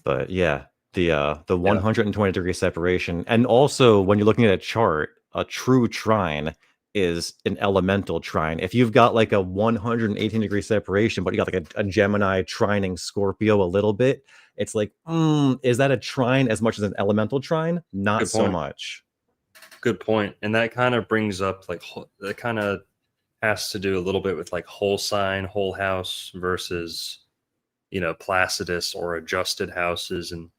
But yeah, the 120 degree separation. And also when you're looking at a chart, a true trine is an elemental trine. If you've got like a 118 degree separation, but you got like a Gemini trining Scorpio a little bit, it's like, is that a trine as much as an elemental trine? Not so much. Good point. And that kind of brings up that kind of has to do a little bit with like whole sign, whole house versus, Placidus or adjusted houses. And,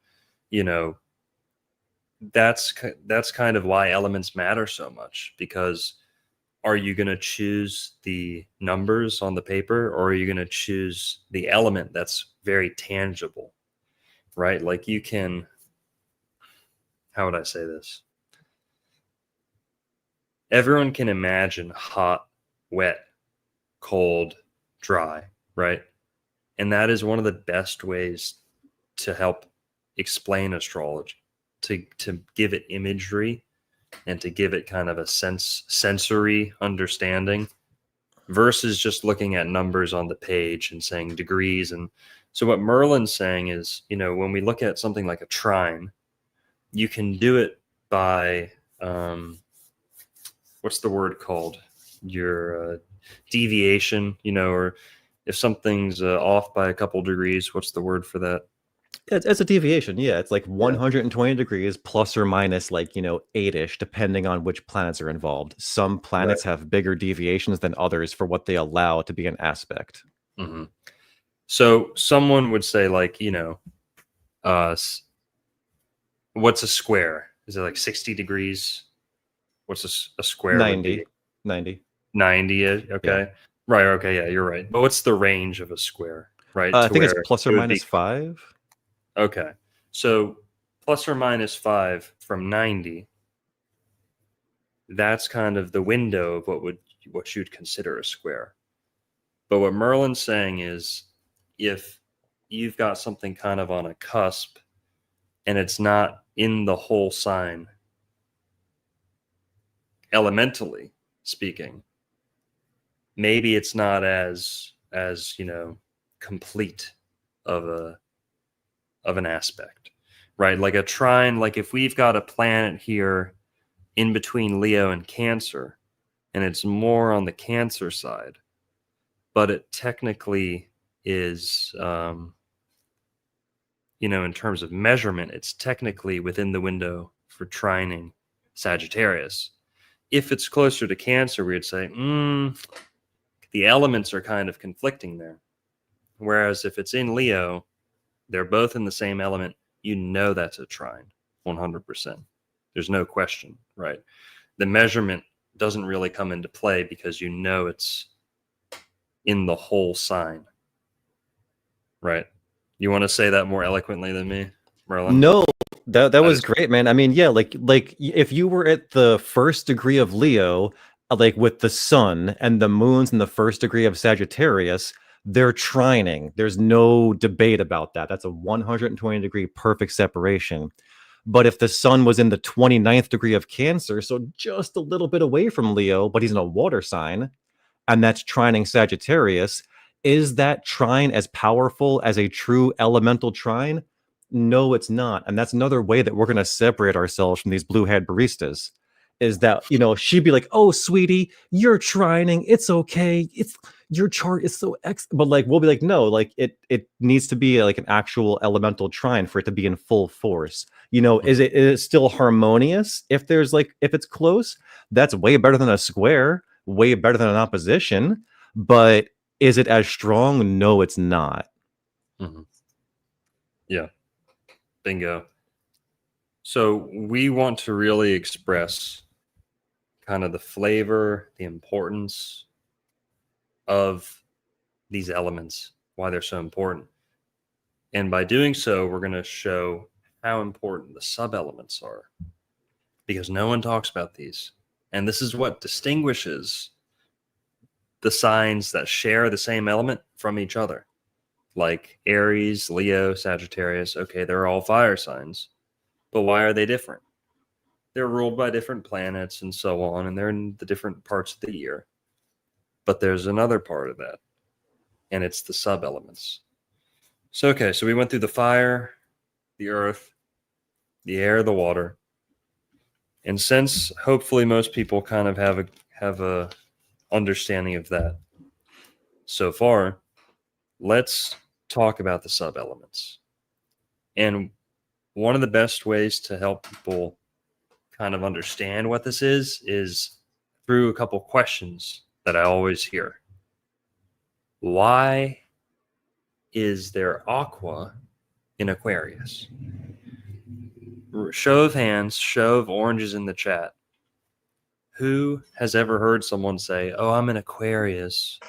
that's kind of why elements matter so much, because are you going to choose the numbers on the paper, or are you going to choose the element that's very tangible, right? Like you can, how would I say this? Everyone can imagine hot, wet, cold, dry, right? And that is one of the best ways to help explain astrology, to give it imagery and to give it kind of a sensory understanding versus just looking at numbers on the page and saying degrees. And so what Merlin's saying is, when we look at something like a trine, you can do it by, what's the word called? Your deviation, or if something's off by a couple degrees, what's the word for that? It's a deviation. Yeah, it's like 120 degrees plus or minus 8-ish, depending on which planets are involved. Some planets have bigger deviations than others for what they allow to be an aspect. Mm-hmm. So someone would say what's a square? Is it like 60 degrees? What's a square? 90. 90, okay. Yeah. Right, okay, yeah, you're right. But what's the range of a square, right? I think it's plus or minus 5. Okay, so plus or minus 5 from 90, that's kind of the window of what you'd consider a square. But what Merlin's saying is, if you've got something kind of on a cusp and it's not in the whole sign, elementally speaking, maybe it's not as complete of an aspect, right? Like a trine, like if we've got a planet here in between Leo and Cancer, and it's more on the Cancer side, but it technically is, in terms of measurement, it's technically within the window for trining Sagittarius. If it's closer to Cancer, we'd say, the elements are kind of conflicting there. Whereas if it's in Leo, they're both in the same element, that's a trine, 100%. There's no question, right? The measurement doesn't really come into play because it's in the whole sign, right? You want to say that more eloquently than me, Merlin? No, that was great, man. I mean, yeah, like if you were at the first degree of Leo, like with the sun and the moon's in the first degree of Sagittarius, they're trining. There's no debate about that. That's a 120 degree perfect separation. But if the sun was in the 29th degree of Cancer, so just a little bit away from Leo, but he's in a water sign, and that's trining Sagittarius, is that trine as powerful as a true elemental trine? No, it's not. And that's another way that we're going to separate ourselves from these blue-haired baristas, is that, she'd be like, oh, sweetie, you're trining. It's okay. It's your chart is so but we'll be like, no, like it needs to be like an actual elemental trine for it to be in full force. Is it still harmonious? If it's close, that's way better than a square, way better than an opposition. But is it as strong? No, it's not. Mm-hmm. Yeah. Bingo. So we want to really express kind of the flavor, the importance of these elements, why they're so important. And by doing so, we're going to show how important the sub-elements are, because no one talks about these. And this is what distinguishes the signs that share the same element from each other. Like Aries, Leo, Sagittarius, okay, they're all fire signs. But why are they different? They're ruled by different planets and so on, and they're in the different parts of the year. But there's another part of that, and it's the sub-elements. So we went through the fire, the earth, the air, the water. And since hopefully most people kind of have a understanding of that so far, let's talk about the sub-elements. And one of the best ways to help people kind of understand what this is through a couple questions that I always hear. Why is there Aqua in Aquarius? Show of hands, show of oranges in the chat. Who has ever heard someone say, oh, I'm an Aquarius,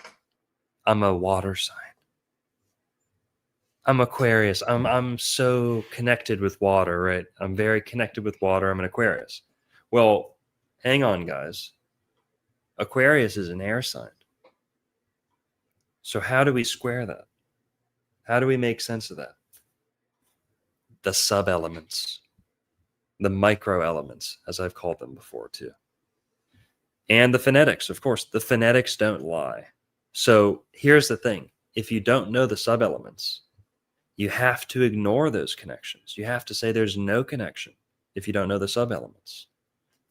I'm a water sign. I'm Aquarius. I'm so connected with water, right? I'm very connected with water. I'm an Aquarius. Well, hang on, guys. Aquarius is an air sign. So how do we square that? How do we make sense of that? The sub-elements. the micro elements, as I've called them before too. And the phonetics, of course, the phonetics don't lie. So here's the thing. If you don't know the sub-elements, you have to ignore those connections. You have to say there's no connection if you don't know the sub-elements.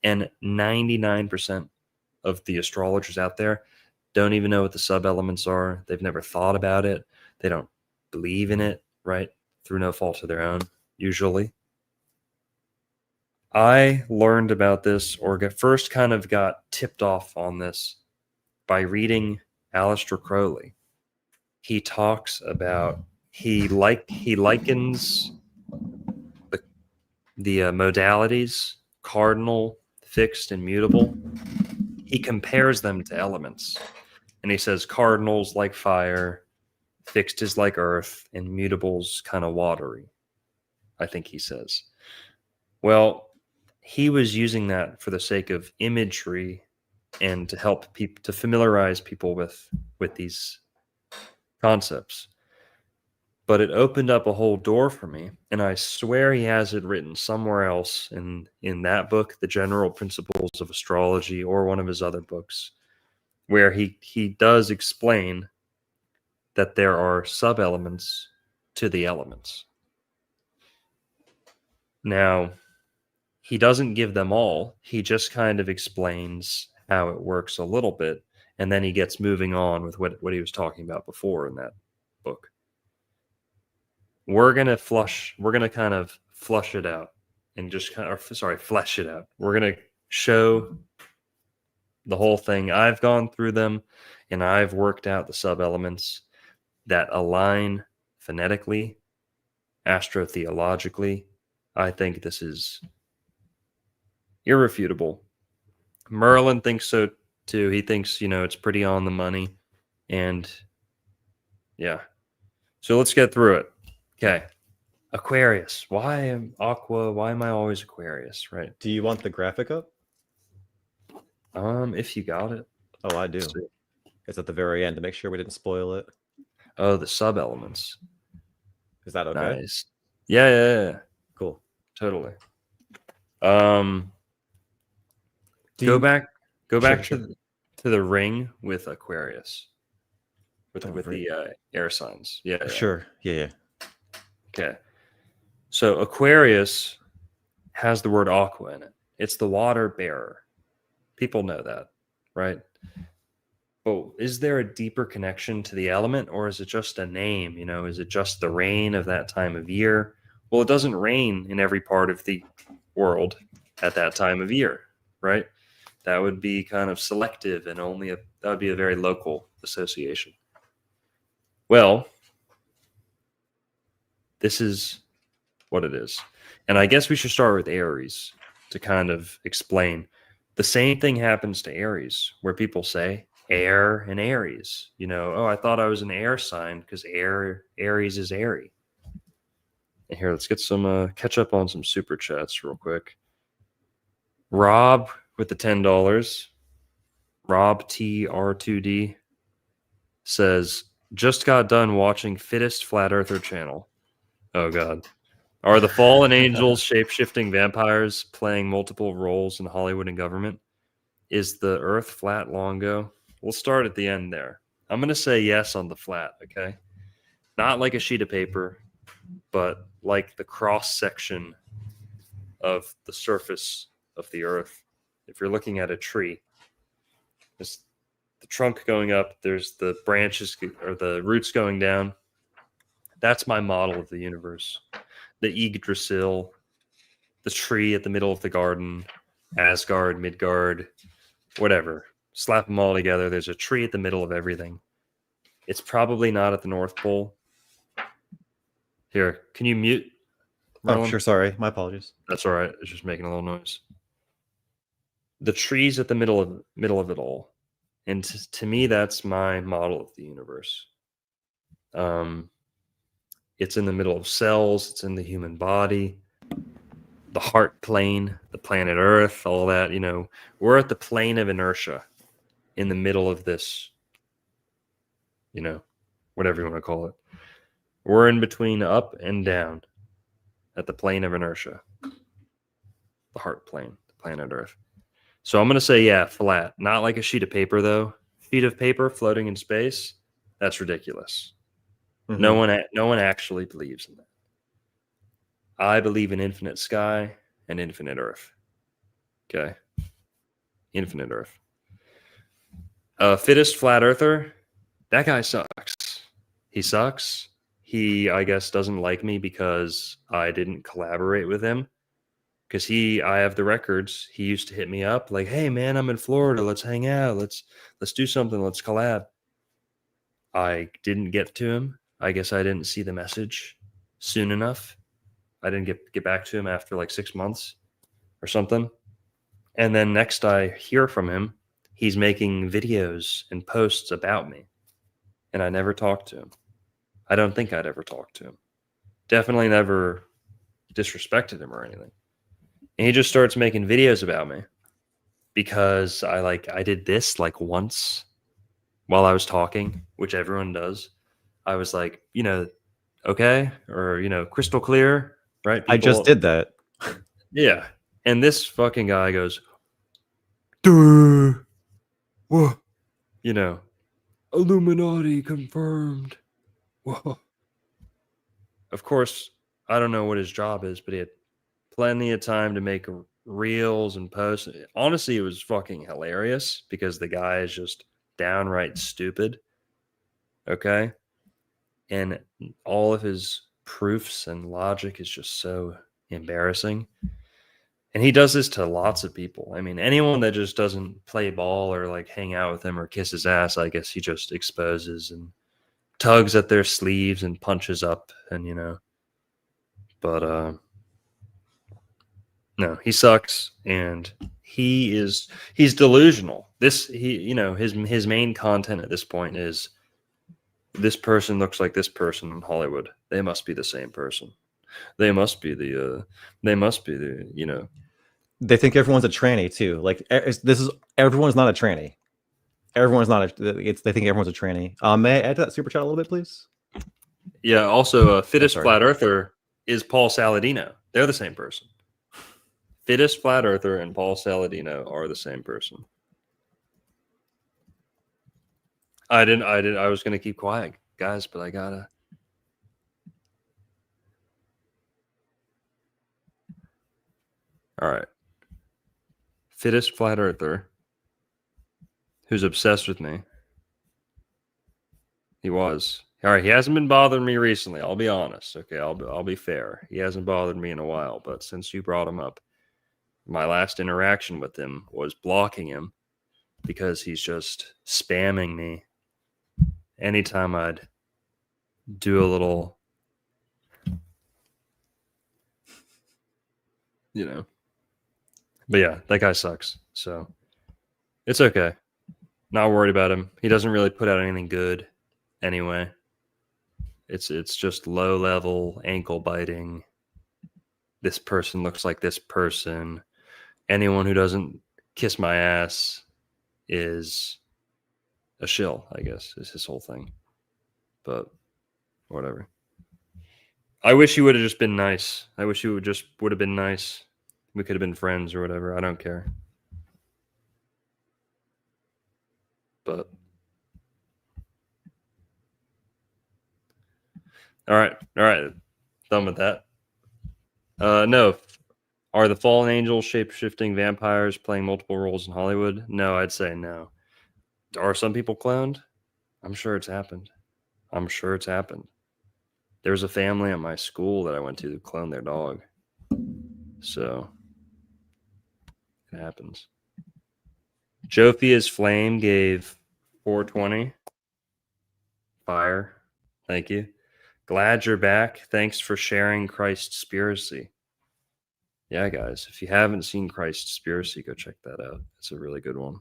And 99% of the astrologers out there don't even know what the sub-elements are. They've never thought about it. They don't believe in it, right? Through no fault of their own, usually. I learned about this, or first kind of got tipped off on this by reading Aleister Crowley. He talks about, he likens the modalities, cardinal, fixed, and mutable. He compares them to elements. And he says cardinals like fire, fixed is like earth, and mutable's kind of watery, I think he says. Well, he was using that for the sake of imagery and to help people, to familiarize people with these concepts. But it opened up a whole door for me, and I swear he has it written somewhere else in that book, The General Principles of Astrology, or one of his other books, where he does explain that there are sub-elements to the elements. Now, he doesn't give them all. He just kind of explains how it works a little bit, and then he gets moving on with what he was talking about before in that book. We're going to kind of flush it out and just flesh it out. We're going to show the whole thing. I've gone through them, and I've worked out the sub-elements that align phonetically, astrotheologically. I think this is irrefutable. Merlin thinks so too. He thinks, it's pretty on the money. And yeah. So let's get through it. Okay. Aquarius. Why am Aqua? Why am I always Aquarius? Right. Do you want the graphic up? If you got it. Oh, I do. It's at the very end to make sure we didn't spoil it. Oh, the sub elements. Is that okay? Nice. Yeah. Cool. Totally. Go back to the ring with Aquarius. With the air signs. Yeah. Sure. Yeah. Okay. So Aquarius has the word aqua in it. It's the water bearer. People know that, right? But is there a deeper connection to the element, or is it just a name? Is it just the rain of that time of year? Well, it doesn't rain in every part of the world at that time of year, right? That would be kind of selective, and that would be a very local association. Well, this is what it is. And I guess we should start with Aries to kind of explain. The same thing happens to Aries, where people say air and Aries. I thought I was an air sign because Aries is airy. And here, let's get some catch up on some super chats real quick. Rob with the $10. Rob TR2D says, just got done watching Fittest Flat Earther channel. Oh, God. Are the fallen angels shape-shifting vampires playing multiple roles in Hollywood and government? Is the earth flat long ago? We'll start at the end there. I'm going to say yes on the flat, okay? Not like a sheet of paper, but like the cross-section of the surface of the earth. If you're looking at a tree, there's the trunk going up, there's the branches or the roots going down. That's my model of the universe. The Yggdrasil, the tree at the middle of the garden, Asgard, Midgard, whatever. Slap them all together. There's a tree at the middle of everything. It's probably not at the North Pole. Here, can you mute? Oh, sure. Sorry. My apologies. That's all right. It's just making a little noise. The tree's at the middle of it all. And to me, that's my model of the universe. It's in the middle of cells. It's in the human body, the heart plane, the planet Earth, all that. We're at the plane of inertia in the middle of this, whatever you want to call it. We're in between up and down at the plane of inertia. the heart plane, the planet Earth. So I'm going to say, yeah, flat. Not like a sheet of paper, though. Sheet of paper floating in space, that's ridiculous. Mhm. No one actually believes in that. I believe in infinite sky and infinite Earth. Okay? Infinite Earth. Fittest flat earther, that guy sucks. He sucks. He, I guess, doesn't like me because I didn't collaborate with him. Because I have the records. He used to hit me up like, "Hey man, I'm in Florida. Let's hang out. Let's do something. Let's collab." I didn't get to him. I guess I didn't see the message soon enough. I didn't get back to him after like 6 months or something. And then next I hear from him, he's making videos and posts about me. And I never talked to him. I don't think I'd ever talked to him. Definitely never disrespected him or anything. And he just starts making videos about me because I did this like once while I was talking, which everyone does. I was like, okay, or crystal clear, right? I just did that. Yeah. And this fucking guy goes, duh, whoa, Illuminati confirmed. Whoa. Of course, I don't know what his job is, but he had plenty of time to make reels and posts. Honestly, it was fucking hilarious because the guy is just downright stupid. Okay. And all of his proofs and logic is just so embarrassing. And he does this to lots of people. I mean, anyone that just doesn't play ball or like hang out with him or kiss his ass, I guess he just exposes and tugs at their sleeves and punches up and but no, he sucks and he's delusional. His main content at this point is this person looks like this person in Hollywood. They must be the same person. They must be the They think everyone's a tranny too. Like everyone's not a tranny. Everyone's not they think everyone's a tranny. May I add to that super chat a little bit, please? Yeah. Also, fittest flat earther is Paul Saladino. They're the same person. Fittest flat earther and Paul Saladino are the same person. I was going to keep quiet, guys, but I gotta. All right. Fittest flat earther who's obsessed with me. He was. All right, he hasn't been bothering me recently. I'll be honest. Okay, I'll be fair. He hasn't bothered me in a while, but since you brought him up, my last interaction with him was blocking him because he's just spamming me anytime I'd do a little, But yeah, that guy sucks. So it's okay. Not worried about him. He doesn't really put out anything good anyway. It's just low level, ankle biting. This person looks like this person. Anyone who doesn't kiss my ass is a shill, I guess, is his whole thing. But whatever. I wish he would have just been nice. I wish he would have been nice. We could have been friends or whatever. I don't care. But all right. Done with that. No. Are the fallen angels shape-shifting vampires playing multiple roles in Hollywood? No, I'd say no. Are some people cloned? I'm sure it's happened. There was a family at my school that I went to clone their dog. So it happens. Jophia's Flame gave 420. Fire. Thank you. Glad you're back. Thanks for sharing Christspiracy. Yeah, guys, if you haven't seen Christspiracy, go check that out. It's a really good one.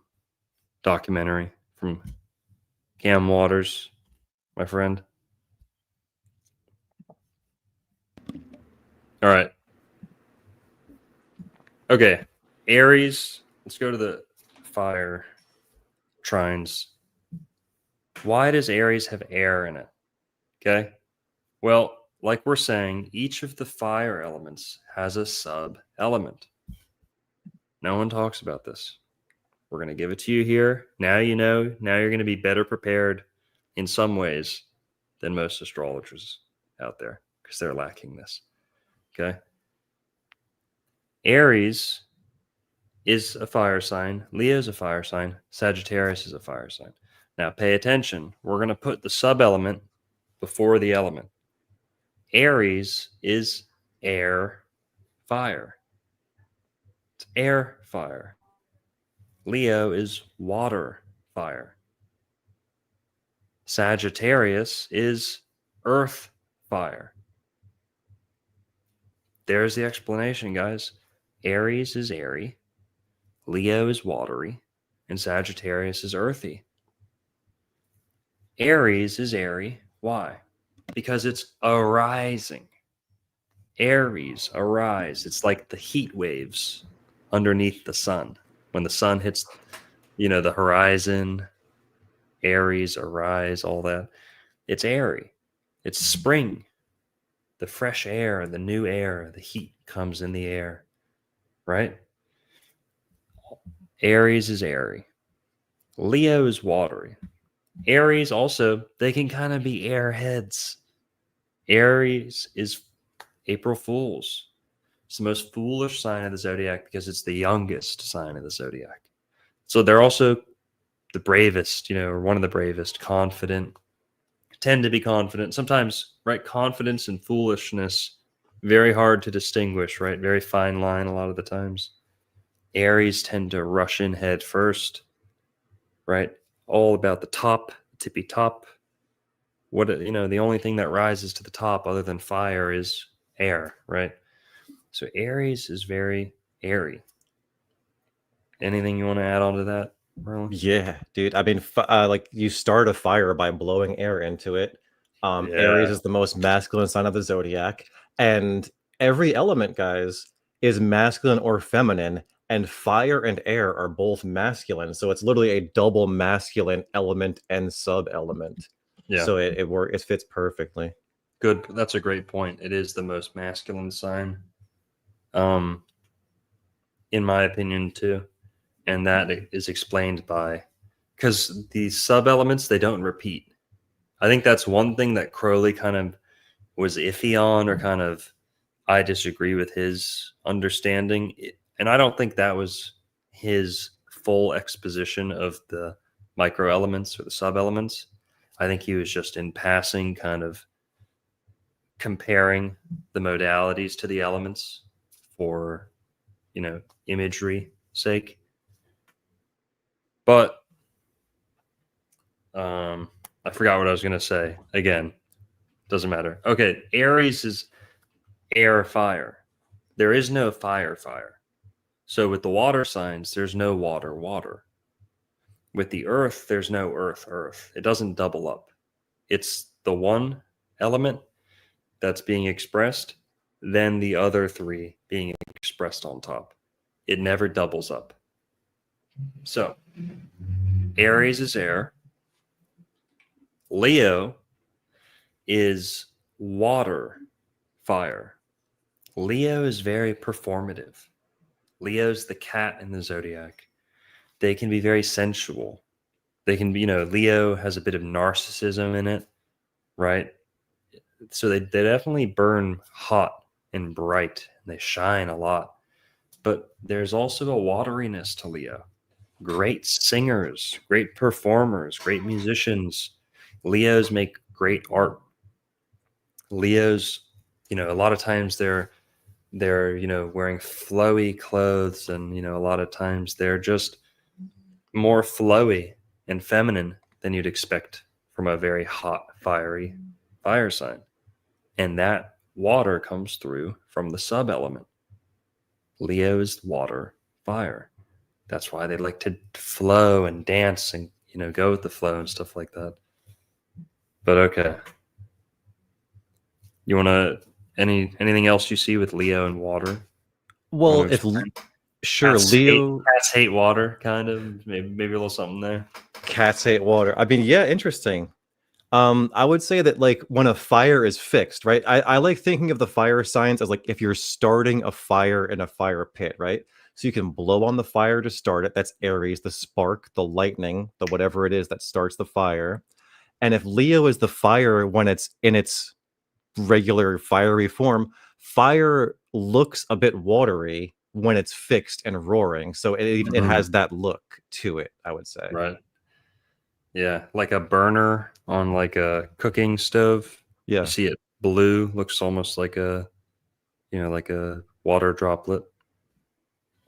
Documentary from Cam Waters, my friend. All right. Okay. Aries. Let's go to the fire trines. Why does Aries have air in it? Okay. Well, like we're saying, each of the fire elements has a sub-element. No one talks about this. We're going to give it to you here. Now you know. Now you're going to be better prepared in some ways than most astrologers out there because they're lacking this. Okay. Aries is a fire sign. Leo is a fire sign. Sagittarius is a fire sign. Now pay attention. We're going to put the sub-element before the element. Aries is air, fire. It's air, fire. Leo is water, fire. Sagittarius is earth, fire. There's the explanation, guys. Aries is airy, Leo is watery, and Sagittarius is earthy. Aries is airy. Why? Because it's arising. Aries, arise. It's like the heat waves underneath the sun. When the sun hits, the horizon, Aries, arise, all that. It's airy. It's spring. The fresh air, the new air, the heat comes in the air, right? Aries is airy. Leo is watery. Aries also, they can kind of be airheads. Aries is April Fools. It's the most foolish sign of the zodiac because it's the youngest sign of the zodiac. So they're also the bravest, or one of the bravest, confident, tend to be confident. Sometimes, right, confidence and foolishness, very hard to distinguish, right? Very fine line a lot of the times. Aries tend to rush in head first, right? All about the top, tippy top. The only thing that rises to the top other than fire is air, right? So Aries is very airy. Anything you want to add on to that, Merlin? Yeah, dude. I mean, like you start a fire by blowing air into it. Aries is the most masculine sign of the zodiac, and every element, guys, is masculine or feminine, and fire and air are both masculine. So it's literally a double masculine element and sub-element. Yeah. So it fits perfectly. Good. That's a great point. It is the most masculine sign, in my opinion, too. And that is explained by, because the sub-elements, they don't repeat. I think that's one thing that Crowley kind of was iffy on, or kind of, I disagree with his understanding. And I don't think that was his full exposition of the micro elements or the sub-elements. I think he was just in passing kind of comparing the modalities to the elements for, imagery sake. But I forgot what I was going to say. Again, doesn't matter. Okay, Aries is air, fire. There is no fire. So with the water signs, there's no water. With the earth, there's no earth. It doesn't double up. It's the one element that's being expressed, then the other three being expressed on top. It never doubles up. So Aries is air. Leo is water, fire. Leo is very performative. Leo's the cat in the zodiac. They can be very sensual. They can be, Leo has a bit of narcissism in it, right? So they definitely burn hot and bright, and they shine a lot. But there's also a wateriness to Leo. Great singers, great performers, great musicians. Leos make great art. Leos, a lot of times they're wearing flowy clothes, and a lot of times they're just more flowy and feminine than you'd expect from a very hot, fiery fire sign. And that water comes through from the sub-element. Leo is water, fire. That's why they like to flow and dance and, go with the flow and stuff like that. But okay. You want to, anything else you see with Leo and water? Well, Leo. Cats hate water, kind of. Maybe a little something there. Cats hate water. I mean, yeah, interesting. I would say that like when a fire is fixed, right? I like thinking of the fire signs as like if you're starting a fire in a fire pit, right? So you can blow on the fire to start it. That's Aries, the spark, the lightning, the whatever it is that starts the fire. And if Leo is the fire when it's in its regular fiery form, fire looks a bit watery when it's fixed and roaring. So it has that look to it, I would say. Right. Yeah, like a burner on like a cooking stove. Yeah. You see it blue, looks almost like like a water droplet.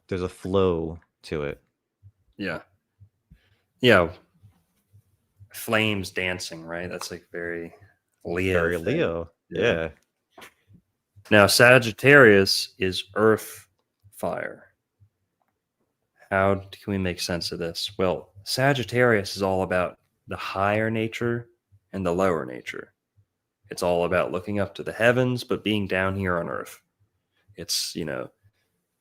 There's a flow to it. Yeah. Yeah. Flames dancing, right? That's like very Leo. Very thing. Leo. Yeah. Now, Sagittarius is earth fire. How can we make sense of this? Well, Sagittarius is all about the higher nature and the lower nature. It's all about looking up to the heavens, but being down here on earth. It's,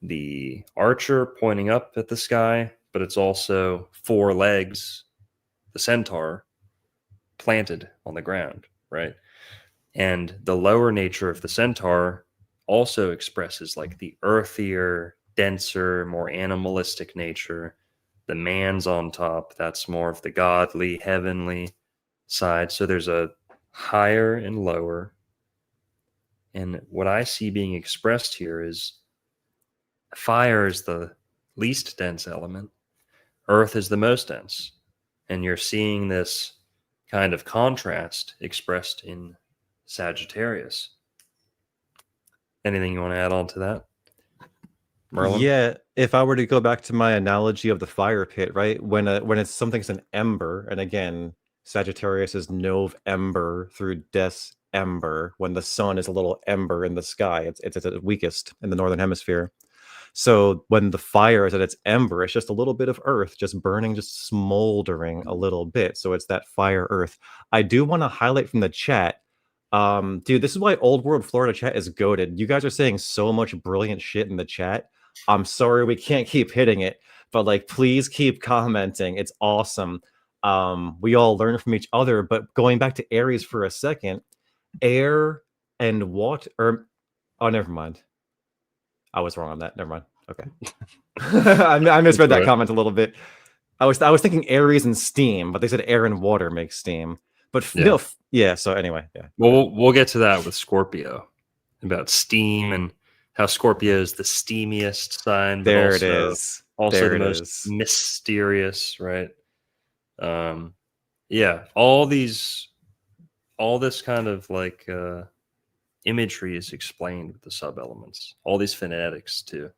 the archer pointing up at the sky, but it's also 4 legs, the centaur, planted on the ground, right? And the lower nature of the centaur also expresses like the earthier, denser, more animalistic nature. The man's on top. That's more of the godly, heavenly side. So there's a higher and lower. And what I see being expressed here is fire is the least dense element. Earth is the most dense. And you're seeing this kind of contrast expressed in Sagittarius. Anything you want to add on to that, Merlin? Yeah, if I were to go back to my analogy of the fire pit, right? When it's something's an ember, and again, Sagittarius is November through December, when the sun is a little ember in the sky. It's at its weakest in the northern hemisphere. So when the fire is at its ember, it's just a little bit of earth just burning, just smoldering a little bit. So it's that fire earth. I do want to highlight from the chat. Dude, this is why Old World Florida chat is goated. You guys are saying so much brilliant shit in the chat. I'm sorry we can't keep hitting it, but like please keep commenting. It's awesome. We all learn from each other. But going back to Aries for a second, air and water. Oh, never mind. I was wrong on that. Never mind. Okay. I misread that comment a little bit. I was thinking Aries and steam, but they said air and water make steam. But yeah. So anyway, yeah. Well, we'll get to that with Scorpio about steam and how Scorpio is the steamiest sign. But There also, it is. Also there the it most is. mysterious, right? Yeah. All this kind of like imagery is explained with the sub-elements. All these phonetics too.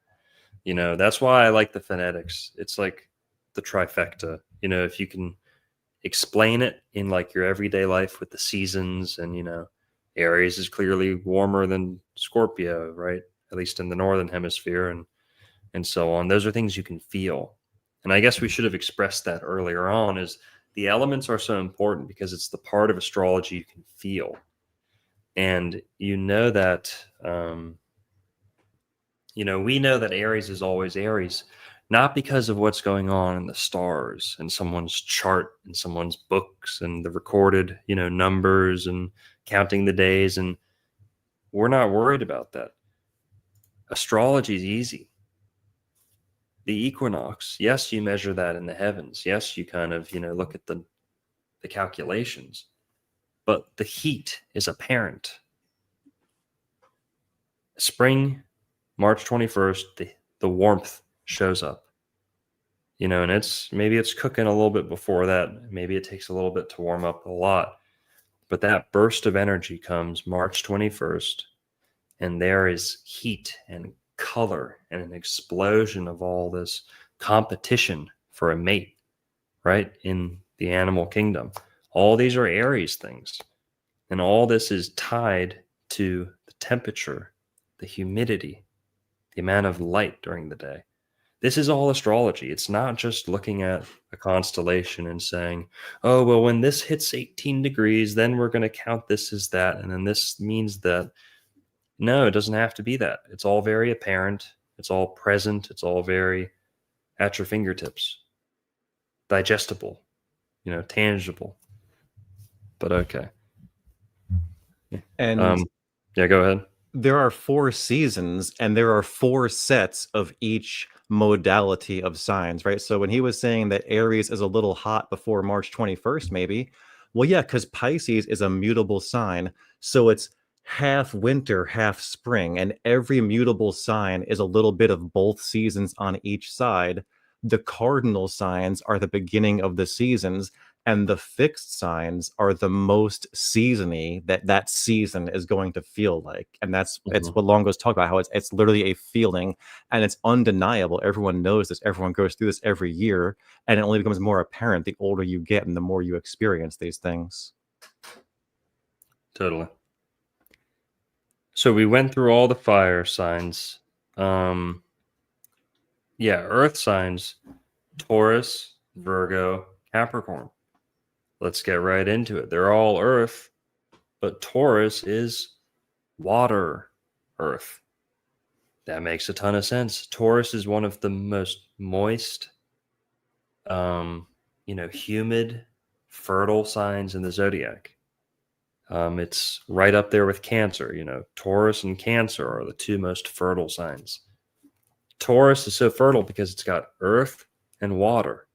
That's why I like the phonetics. It's like the trifecta. If you can explain it in like your everyday life with the seasons, and Aries is clearly warmer than Scorpio, right? At least in the northern hemisphere, and so on. Those are things you can feel. And I guess we should have expressed that earlier on, is the elements are so important because it's the part of astrology you can feel. And we know that Aries is always Aries, not because of what's going on in the stars and someone's chart and someone's books and the recorded, numbers and counting the days. And we're not worried about that. Astrology is easy. The equinox, yes, you measure that in the heavens. Yes, you kind of, look at the calculations, but the heat is apparent. Spring, March 21st, the warmth shows up, and maybe it's cooking a little bit before that. Maybe it takes a little bit to warm up a lot, but that burst of energy comes March 21st, and there is heat and color and an explosion of all this competition for a mate, right? In the animal kingdom. All these are Aries things, and all this is tied to the temperature, the humidity, the amount of light during the day. This is all astrology. It's not just looking at a constellation and saying, oh, well, when this hits 18 degrees, then we're going to count this as that. And then this means that. No, it doesn't have to be that. It's all very apparent. It's all present. It's all very at your fingertips. Digestible, tangible. but okay. And Yeah, go ahead. there are 4 seasons and there are 4 sets of each modality of signs, right? So when he was saying that Aries is a little hot before March 21st, maybe, well, yeah, because Pisces is a mutable sign. So it's half winter, half spring, and every mutable sign is a little bit of both seasons on each side. The cardinal signs are the beginning of the seasons, and the fixed signs are the most seasony that season is going to feel like. And that's it's what Longo's talked about, how it's literally a feeling, and it's undeniable. Everyone knows this, everyone goes through this every year, and it only becomes more apparent the older you get and the more you experience these things. Totally. So we went through all the fire signs. Yeah, earth signs: Taurus, Virgo, Capricorn. Let's get right into it. They're all earth, but Taurus is water earth. That makes a ton of sense. Taurus is one of the most moist, humid, fertile signs in the zodiac. It's right up there with Cancer. Taurus and Cancer are the 2 most fertile signs. Taurus is so fertile because it's got earth and water.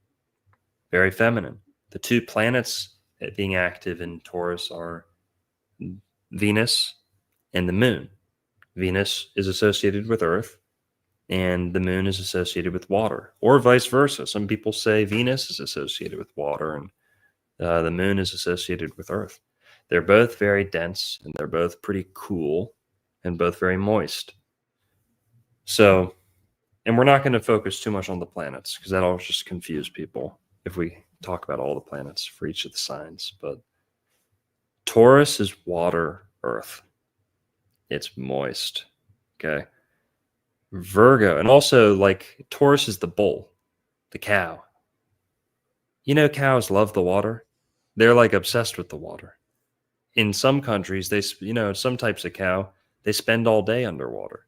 Very feminine. The 2 planets being active in Taurus are Venus and the moon. Venus is associated with earth, and the moon is associated with water, or vice versa. Some people say Venus is associated with water, and the moon is associated with earth. They're both very dense, and they're both pretty cool, and both very moist. So, and we're not going to focus too much on the planets, because that'll just confuse people if we talk about all the planets for each of the signs. But Taurus is water earth. It's moist. Okay. Virgo, and also like Taurus is the bull, the cow. Cows love the water. They're like obsessed with the water. In some countries, some types of cow, they spend all day underwater.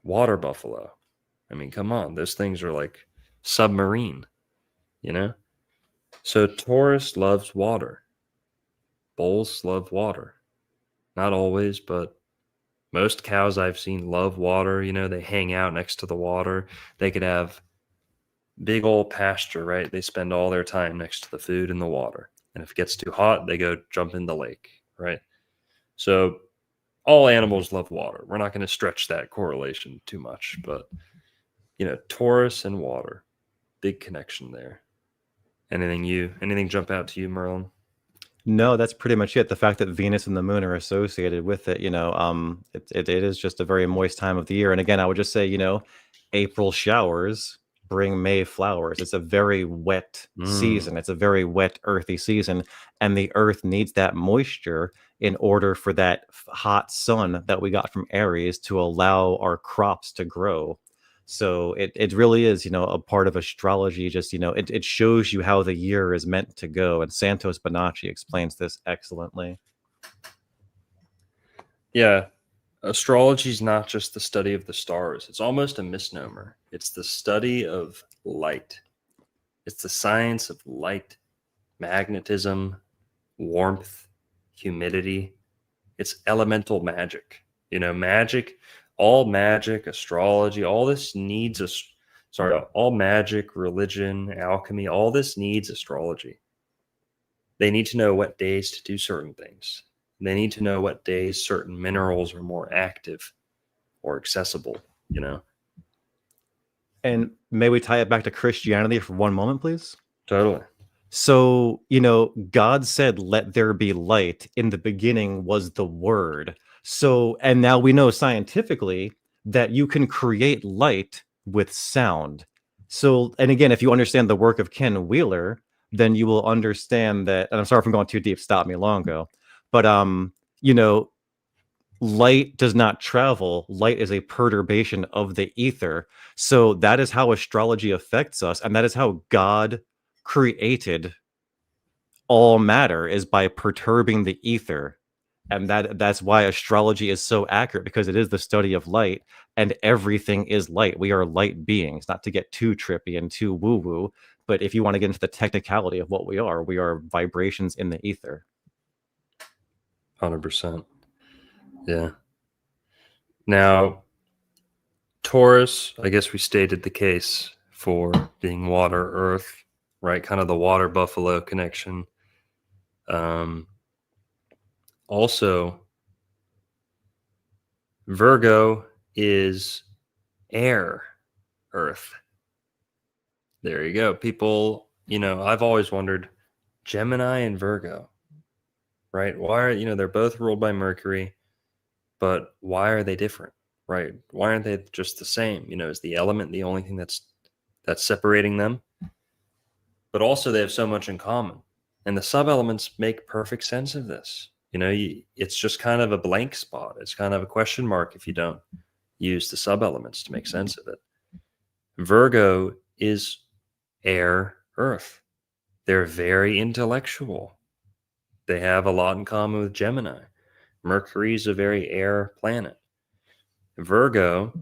Water buffalo. I mean, come on. Those things are like submarine, So Taurus loves water. Bulls love water. Not always, but most cows I've seen love water. They hang out next to the water. They could have big old pasture, right? They spend all their time next to the food and the water. And if it gets too hot, they go jump in the lake, right? So all animals love water. We're not going to stretch that correlation too much, but Taurus and water, big connection there. Anything jump out to you, Merlin? No, that's pretty much it. The fact that Venus and the moon are associated with it, it is just a very moist time of the year. And again, I would just say, April showers bring May flowers. It's a very wet season. It's a very wet, earthy season. And the earth needs that moisture in order for that hot sun that we got from Aries to allow our crops to grow. So it really is, a part of astrology. Just, it shows you how the year is meant to go. And Santos Bonacci explains this excellently. Yeah. Astrology is not just the study of the stars. It's almost a misnomer. It's the study of light. It's the science of light, magnetism, warmth, humidity. It's elemental magic. All magic, astrology, all this needs all magic, religion, alchemy, all this needs astrology. They need to know what days to do certain things. They need to know what days certain minerals are more active or accessible, And may we tie it back to Christianity for one moment, please? Totally. So, God said, "Let there be light." In the beginning was the Word. So, and now we know scientifically that you can create light with sound. So, and again, if you understand the work of Ken Wheeler, then you will understand that, and I'm sorry if I'm going too deep, stop me, Longo. But, light does not travel. Light is a perturbation of the ether. So that is how astrology affects us. And that is how God created all matter, is by perturbing the ether. And that's why astrology is so accurate, because it is the study of light, and everything is light. We are light beings, not to get too trippy and too woo-woo, But if you want to get into the technicality of what we are vibrations in the ether. 100%. Yeah. Now, Taurus, I guess we stated the case for being water, earth, right? Kind of the water buffalo connection. Also, Virgo is air, earth. There you go. People, I've always wondered, Gemini and Virgo, right? Why are, they're both ruled by Mercury, but why are they different, right? Why aren't they just the same? Is the element the only thing that's separating them? But also they have so much in common. And the sub-elements make perfect sense of this. It's just kind of a blank spot. It's kind of a question mark if you don't use the sub-elements to make sense of it. Virgo is air, earth. They're very intellectual. They have a lot in common with Gemini. Mercury is a very air planet. Virgo,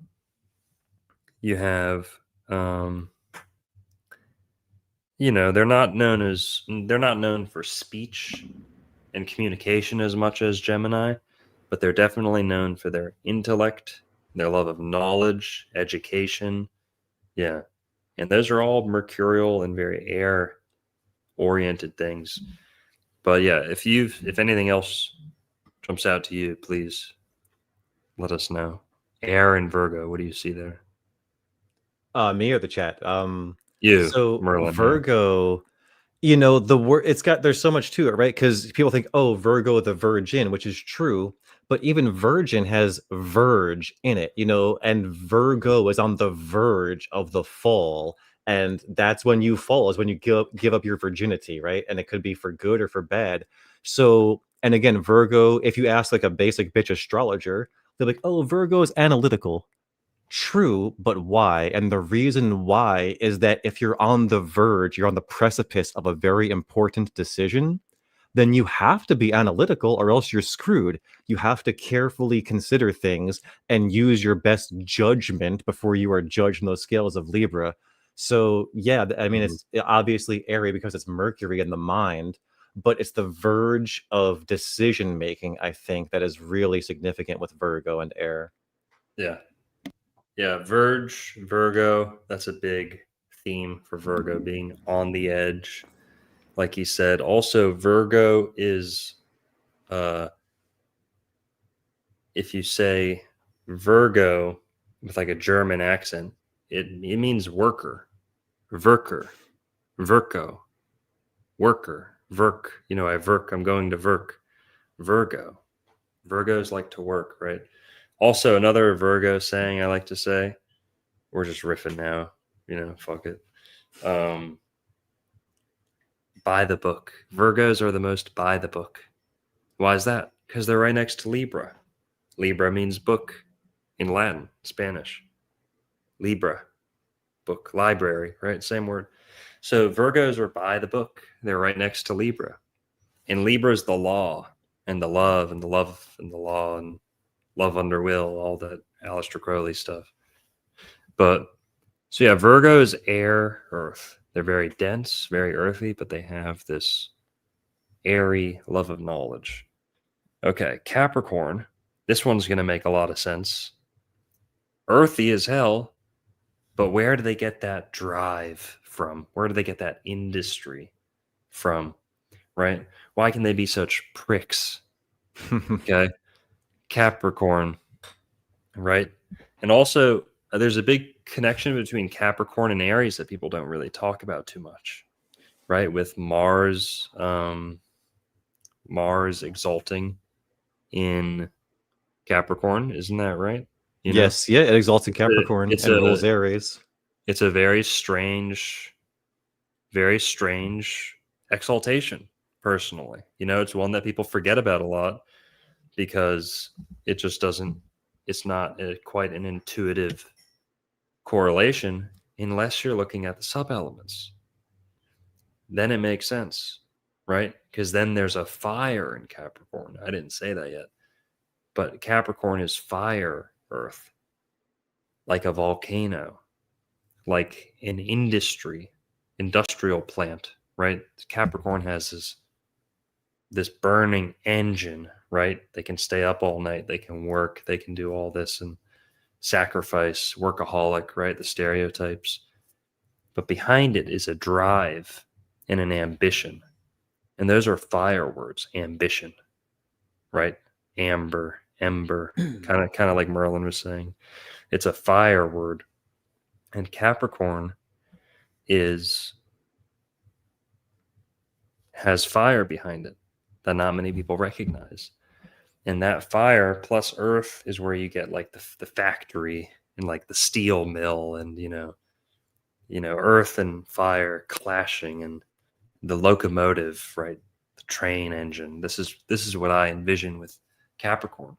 you have, they're not known for speech and communication as much as Gemini, but they're definitely known for their intellect, their love of knowledge, education. Yeah. And those are all mercurial and very air oriented things. But yeah, if anything else jumps out to you, please let us know. Air and Virgo, what do you see there? Me or the chat? You, so Merlin. Virgo, the word, there's so much to it, right? Because people think, oh, Virgo the virgin, which is true, but even virgin has verge in it, and Virgo is on the verge of the fall, and that's when you fall, is when you give up your virginity, right? And it could be for good or for bad. So, and again, Virgo, if you ask like a basic bitch astrologer, they're like, oh, Virgo is analytical. True, but why? And the reason why is that if you're on the verge, you're on the precipice of a very important decision, then you have to be analytical or else you're screwed. You have to carefully consider things and use your best judgment before you are judged on those scales of Libra. So yeah, I mean, it's obviously airy because it's Mercury in the mind, but it's the verge of decision making, I think, that is really significant with Virgo and air. Yeah. Yeah, Virgo, that's a big theme for Virgo, being on the edge, like he said. Also, Virgo is, if you say Virgo with like a German accent, it means worker, Virker, Virgo, worker, Virk. I work, I'm going to work. Virgo. Virgos like to work, right? Also, another Virgo saying I like to say, we're just riffing now, fuck it. By the book. Virgos are the most by the book. Why is that? Because they're right next to Libra. Libra means book in Latin, Spanish. Libra, book, library, right? Same word. So Virgos are by the book. They're right next to Libra. And Libra is the law and the love and the love and the law and love under will, all that Aleister Crowley stuff. But so yeah, Virgo is air, earth. They're very dense, very earthy, but they have this airy love of knowledge. Okay, Capricorn. This one's going to make a lot of sense. Earthy as hell, but where do they get that drive from? Where do they get that industry from? Right? Why can they be such pricks? Okay. Capricorn, right? And also, there's a big connection between Capricorn and Aries that people don't really talk about too much, right? With Mars exalting in Capricorn, isn't that right? Yes, yeah, it exalts in Capricorn and rules Aries. It's a very strange exaltation, personally. It's one that people forget about a lot because it just doesn't, it's not quite an intuitive correlation unless you're looking at the sub-elements. Then it makes sense, right? Because then there's a fire in Capricorn. I didn't say that yet. But Capricorn is fire, earth, like a volcano, like an industry, industrial plant, right? Capricorn has this burning engine, right? They can stay up all night, they can work, they can do all this and sacrifice, workaholic, right? The stereotypes. But behind it is a drive and an ambition. And those are fire words, ambition, right? Amber, ember, kind of like Merlin was saying. It's a fire word. And Capricorn has fire behind it that not many people recognize. And that fire plus earth is where you get like the factory and like the steel mill and, earth and fire clashing and the locomotive, right? The train engine. This is what I envision with Capricorn.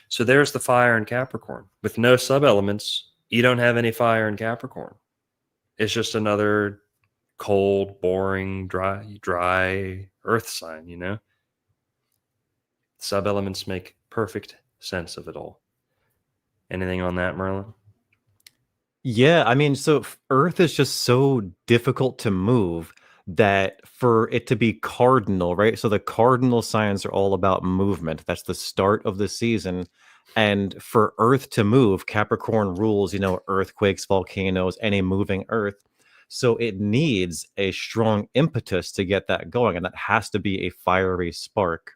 So there's the fire in Capricorn. With no sub-elements, you don't have any fire in Capricorn. It's just another cold, boring, dry earth sign, Sub-elements make perfect sense of it all. Anything on that, Merlin? Yeah, I mean, so Earth is just so difficult to move that for it to be cardinal, right? So the cardinal signs are all about movement. That's the start of the season. And for Earth to move, Capricorn rules, earthquakes, volcanoes, any moving Earth. So it needs a strong impetus to get that going. And that has to be a fiery spark.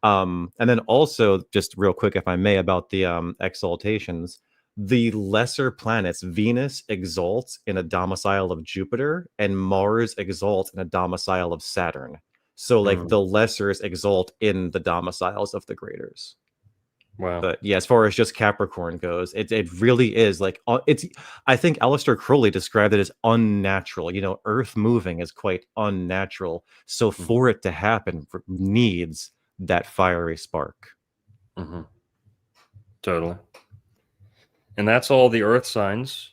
And then also, just real quick, if I may, about the exaltations. The lesser planets, Venus exalts in a domicile of Jupiter, and Mars exalts in a domicile of Saturn. So, like, the lessers exalt in the domiciles of the graders. Wow. But yeah, as far as just Capricorn goes, it really is like I think Aleister Crowley described it as unnatural. Earth moving is quite unnatural. So for it to happen, needs that fiery spark. Mm-hmm. Totally. And that's all the earth signs.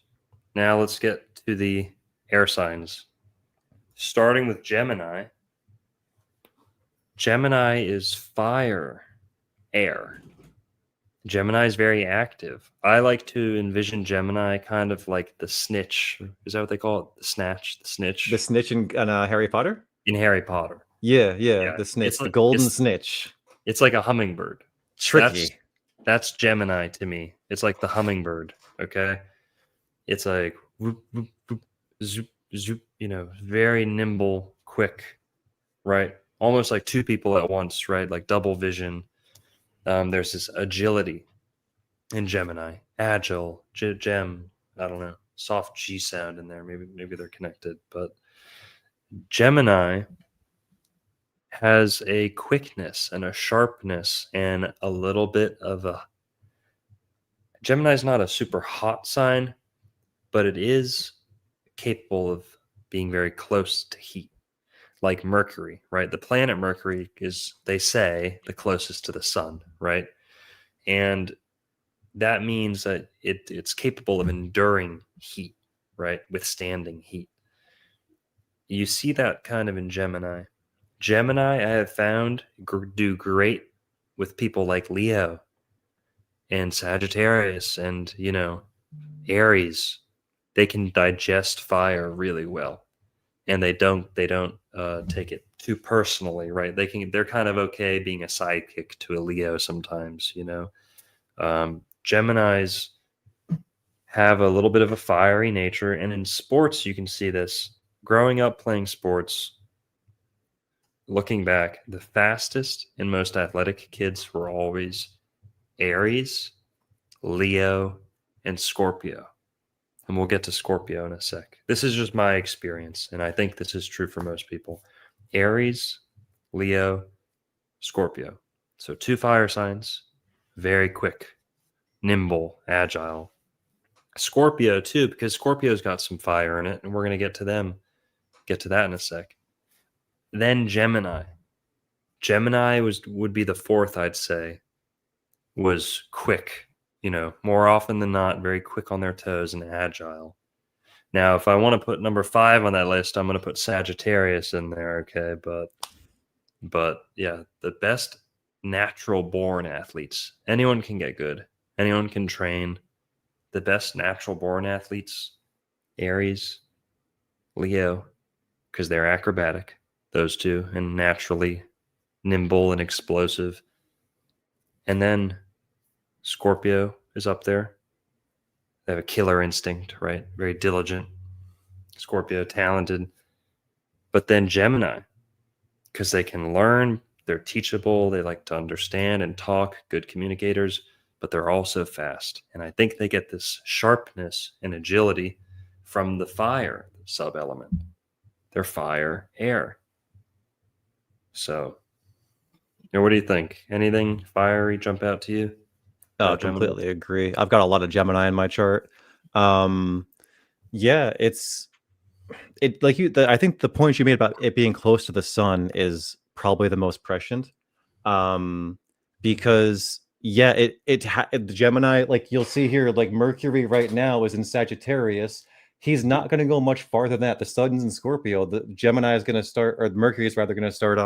Now let's get to the air signs. Starting with Gemini. Gemini is fire, air. Gemini is very active. I like to envision Gemini kind of like the snitch. Is that what they call it? The snitch. The snitch in Harry Potter? In Harry Potter. Yeah, the snitch, the golden snitch. It's like a hummingbird. Tricky. That's Gemini to me. It's like the hummingbird, okay? It's like whoop, whoop, whoop, zoop, zoop, very nimble, quick, right? Almost like two people at once, right? Like double vision. There's this agility in Gemini. Agile, gem, I don't know, soft G sound in there. Maybe they're connected. But Gemini has a quickness and a sharpness and a little bit of a... Gemini is not a super hot sign, but it is capable of being very close to heat. Like Mercury, right? The planet Mercury is, they say, the closest to the sun, right? And that means that it's capable of enduring heat, right? Withstanding heat. You see that kind of in Gemini. Gemini, I have found, do great with people like Leo and Sagittarius and, Aries. They can digest fire really well. And they don't take it too personally, right? They're kind of okay being a sidekick to a Leo sometimes, Geminis have a little bit of a fiery nature, and in sports you can see this. Growing up playing sports, looking back, the fastest and most athletic kids were always Aries, Leo, and Scorpio. And we'll get to Scorpio in a sec. This is just my experience, and I think this is true for most people. Aries, Leo, Scorpio. So 2 fire signs, very quick, nimble, agile. Scorpio too, because Scorpio's got some fire in it, and we're going to get to that in a sec. Then Gemini. Gemini would be the 4th, I'd say, was quick. More often than not, very quick on their toes and agile. Now, if I want to put number 5 on that list, I'm going to put Sagittarius in there, okay? But yeah, the best natural born athletes. Anyone can get good. Anyone can train. The best natural born athletes, Aries, Leo, because they're acrobatic, those two, and naturally nimble and explosive. And then Scorpio is up there. They have a killer instinct, right? Very diligent. Scorpio, talented. But then Gemini, because they can learn, they're teachable, they like to understand and talk, good communicators, but they're also fast. And I think they get this sharpness and agility from the fire sub-element. They're fire, air. So, what do you think? Anything fiery jump out to you? Completely agree. I've got a lot of Gemini in my chart. Yeah, I think the point you made about it being close to the sun is probably the most prescient. Because the Gemini, like you'll see here, like Mercury right now is in Sagittarius. He's not going to go much farther than that. The sun's in Scorpio. The Gemini is going to start, or Mercury is rather going to start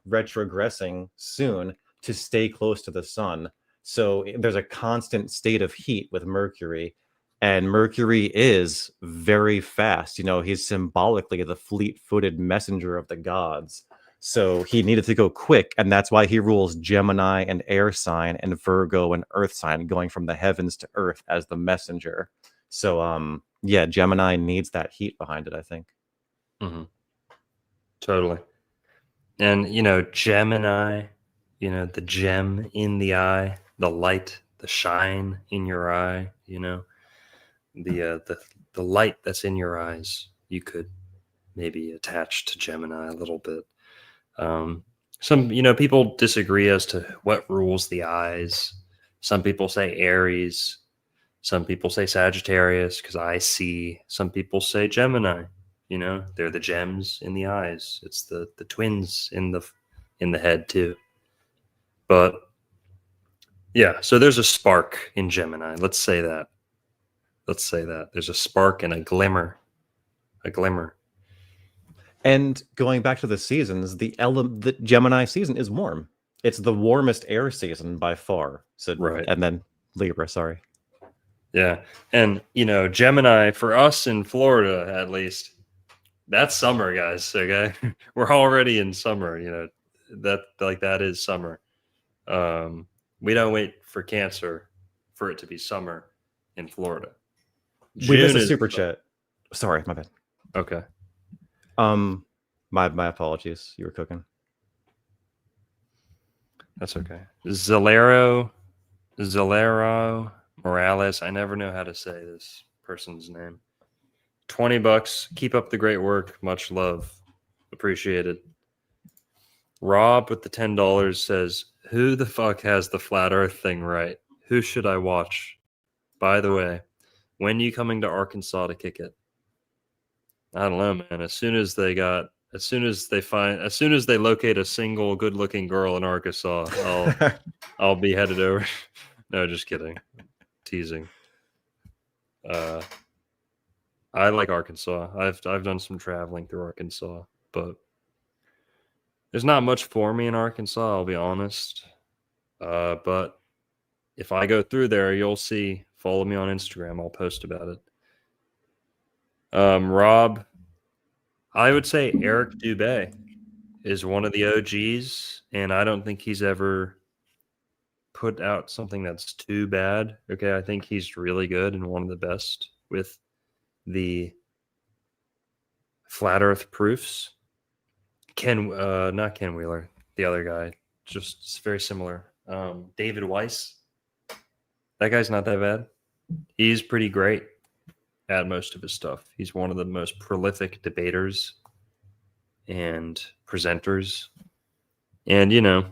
retrogressing soon to stay close to the sun. So there's a constant state of heat with Mercury, and Mercury is very fast. He's symbolically the fleet-footed messenger of the gods. So he needed to go quick, and that's why he rules Gemini and air sign and Virgo and earth sign, going from the heavens to earth as the messenger. So yeah, Gemini needs that heat behind it, I think. Mm-hmm. Totally. And Gemini, the gem in the eye, the light, the shine in your eye, the light that's in your eyes, you could maybe attach to Gemini a little bit. Some people disagree as to what rules the eyes. Some people say Aries, some people say Sagittarius, because I see. Some people say Gemini. They're the gems in the eyes. It's the twins in the head too. But yeah, so there's a spark in Gemini. Let's say that. There's a spark and a glimmer. And going back to the seasons, the Gemini season is warm. It's the warmest air season by far. So right. And then Libra, sorry. Yeah. And Gemini, for us in Florida at least, that's summer, guys. Okay. We're already in summer, that is summer. We don't wait for Cancer for it to be summer in Florida. We missed a super chat. Sorry, my bad. Okay. My apologies. You were cooking. That's okay. Zalero Morales. I never know how to say this person's name. $20. Keep up the great work. Much love. Appreciated. Rob with the $10 says, who the fuck has the flat earth thing right? Who should I watch? By the way, when you coming to Arkansas to kick it? I don't know, man. As soon as they locate a single good-looking girl in Arkansas, I'll be headed over. No, just kidding. Teasing. I like Arkansas. I've done some traveling through Arkansas, but there's not much for me in Arkansas, I'll be honest. But if I go through there, you'll see. Follow me on Instagram. I'll post about it. Rob, I would say Eric Dubé is one of the OGs, and I don't think he's ever put out something that's too bad. Okay, I think he's really good and one of the best with the flat earth proofs. Not Ken Wheeler, the other guy, just very similar. David Weiss. That guy's not that bad. He's pretty great at most of his stuff. He's one of the most prolific debaters and presenters. And, yeah,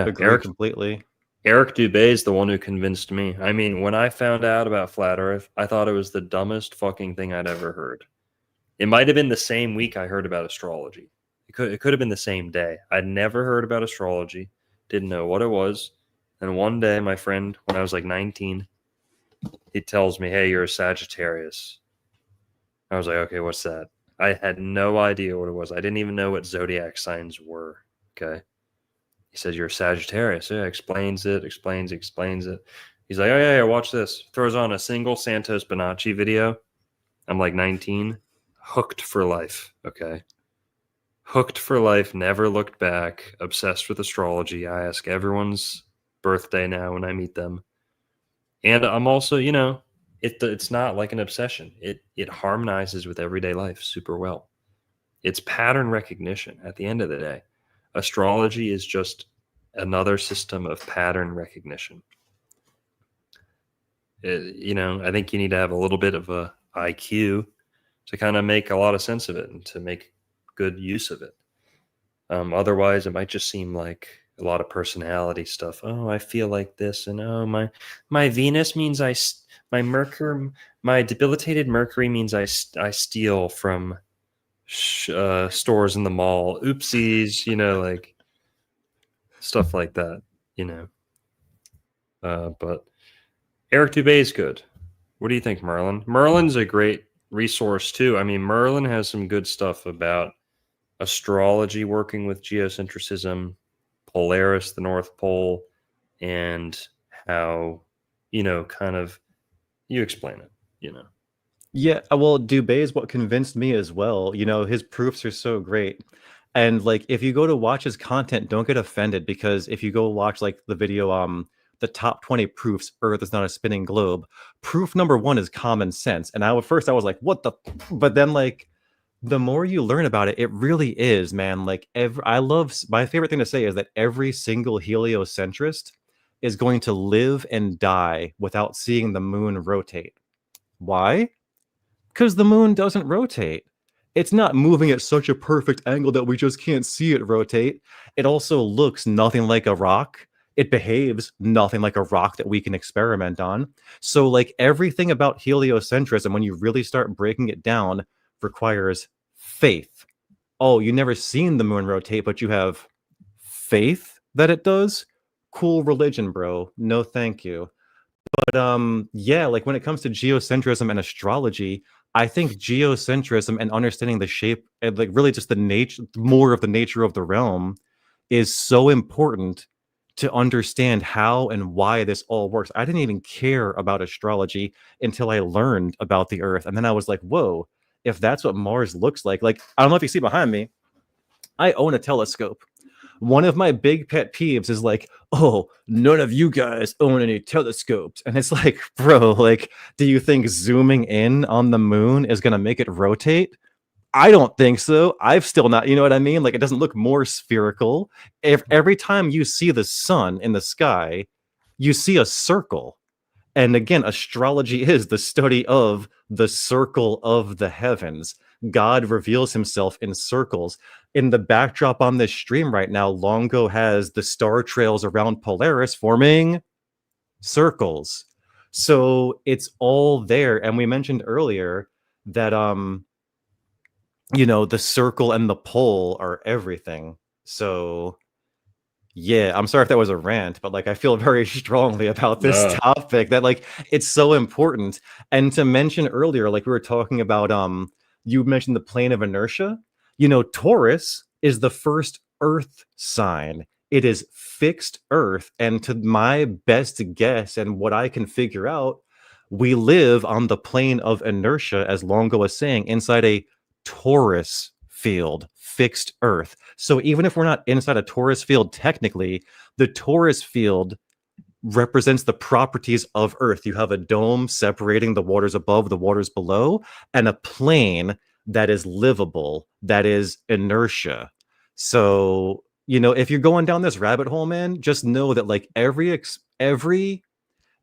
Agree completely. Eric Dubé is the one who convinced me. I mean, when I found out about Flat Earth, I thought it was the dumbest fucking thing I'd ever heard. It might have been the same week I heard about astrology. It could have been the same day. I'd never heard about astrology, didn't know what it was. And one day, my friend, when I was like 19, he tells me, hey, you're a Sagittarius. I was like, okay, what's that? I had no idea what it was. I didn't even know what zodiac signs were. Okay. He says, you're a Sagittarius. Yeah, explains it. He's like, oh, yeah, watch this. Throws on a single Santos Bonacci video I'm like 19, hooked for life. Okay. Hooked for life, never looked back, obsessed with astrology. I ask everyone's birthday now when I meet them. And I'm also, it's not like an obsession. It harmonizes with everyday life super well. It's pattern recognition at the end of the day. Astrology is just another system of pattern recognition. I think you need to have a little bit of a IQ to kind of make a lot of sense of it and to make good use of it. Otherwise, it might just seem like a lot of personality stuff. Oh, I feel like this, and oh, my Venus means my Mercury, my debilitated Mercury means I steal from stores in the mall. Oopsies, like stuff like that. But Eric Dubé is good. What do you think, Merlin? Merlin's a great resource too. I mean, Merlin has some good stuff about astrology working with geocentrism, Polaris, the North Pole, and how, kind of, you explain it, Yeah, well, Dubé is what convinced me as well. His proofs are so great. And like if you go to watch his content, don't get offended, because if you go watch like the video, the top 20 proofs Earth is not a spinning globe, proof number 1 is common sense. And at first I was like, what the but then like the more you learn about it, it really is, man. Like my favorite thing to say is that every single heliocentrist is going to live and die without seeing the moon rotate. Why? Because the moon doesn't rotate. It's not moving at such a perfect angle that we just can't see it rotate. It also looks nothing like a rock. It behaves nothing like a rock that we can experiment on. So like everything about heliocentrism, when you really start breaking it down, requires faith. Oh, you never seen the moon rotate, but you have faith that it does? Cool religion, bro. No, thank you. But yeah, like when it comes to geocentrism and astrology, I think geocentrism and understanding the shape and like really just the nature, more of the nature of the realm, is so important to understand how and why this all works. I didn't even care about astrology until I learned about the Earth. And then I was like, whoa, if that's what Mars looks like, I don't know if you see behind me, I own a telescope. One of my big pet peeves is like, oh, none of you guys own any telescopes. And it's like, bro, like, do you think zooming in on the moon is going to make it rotate? I don't think so. I've still not, you know what I mean? Like, it doesn't look more spherical. If every time you see the sun in the sky, you see a circle. And again, astrology is the study of the circle of the heavens. God reveals himself in circles. In the backdrop on this stream right now, Longo has the star trails around Polaris forming circles. So it's all there. And we mentioned earlier that the circle and the pole are everything. So yeah, I'm sorry if that was a rant, but like I feel very strongly about this topic, that like it's so important. And to mention earlier, like we were talking about you mentioned the plane of inertia. Taurus is the first Earth sign. It is fixed Earth. And to my best guess and what I can figure out, we live on the plane of inertia, as Longo was saying, inside a Taurus field, fixed Earth. So even if we're not inside a Taurus field, technically, the Taurus field represents the properties of Earth. You have a dome separating the waters above, the waters below, and a plane that is livable, that is inertia. So, if you're going down this rabbit hole, man, just know that like every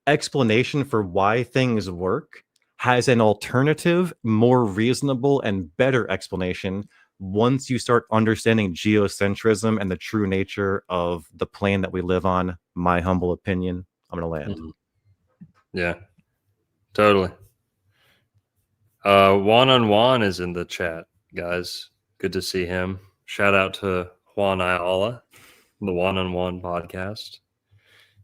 explanation for why things work has an alternative, more reasonable and better explanation once you start understanding geocentrism and the true nature of the plane that we live on. My humble opinion. I'm gonna land. Yeah, totally. Juan on Juan is in the chat, guys. Good to see him. Shout out to Juan Ayala from the Juan on Juan podcast.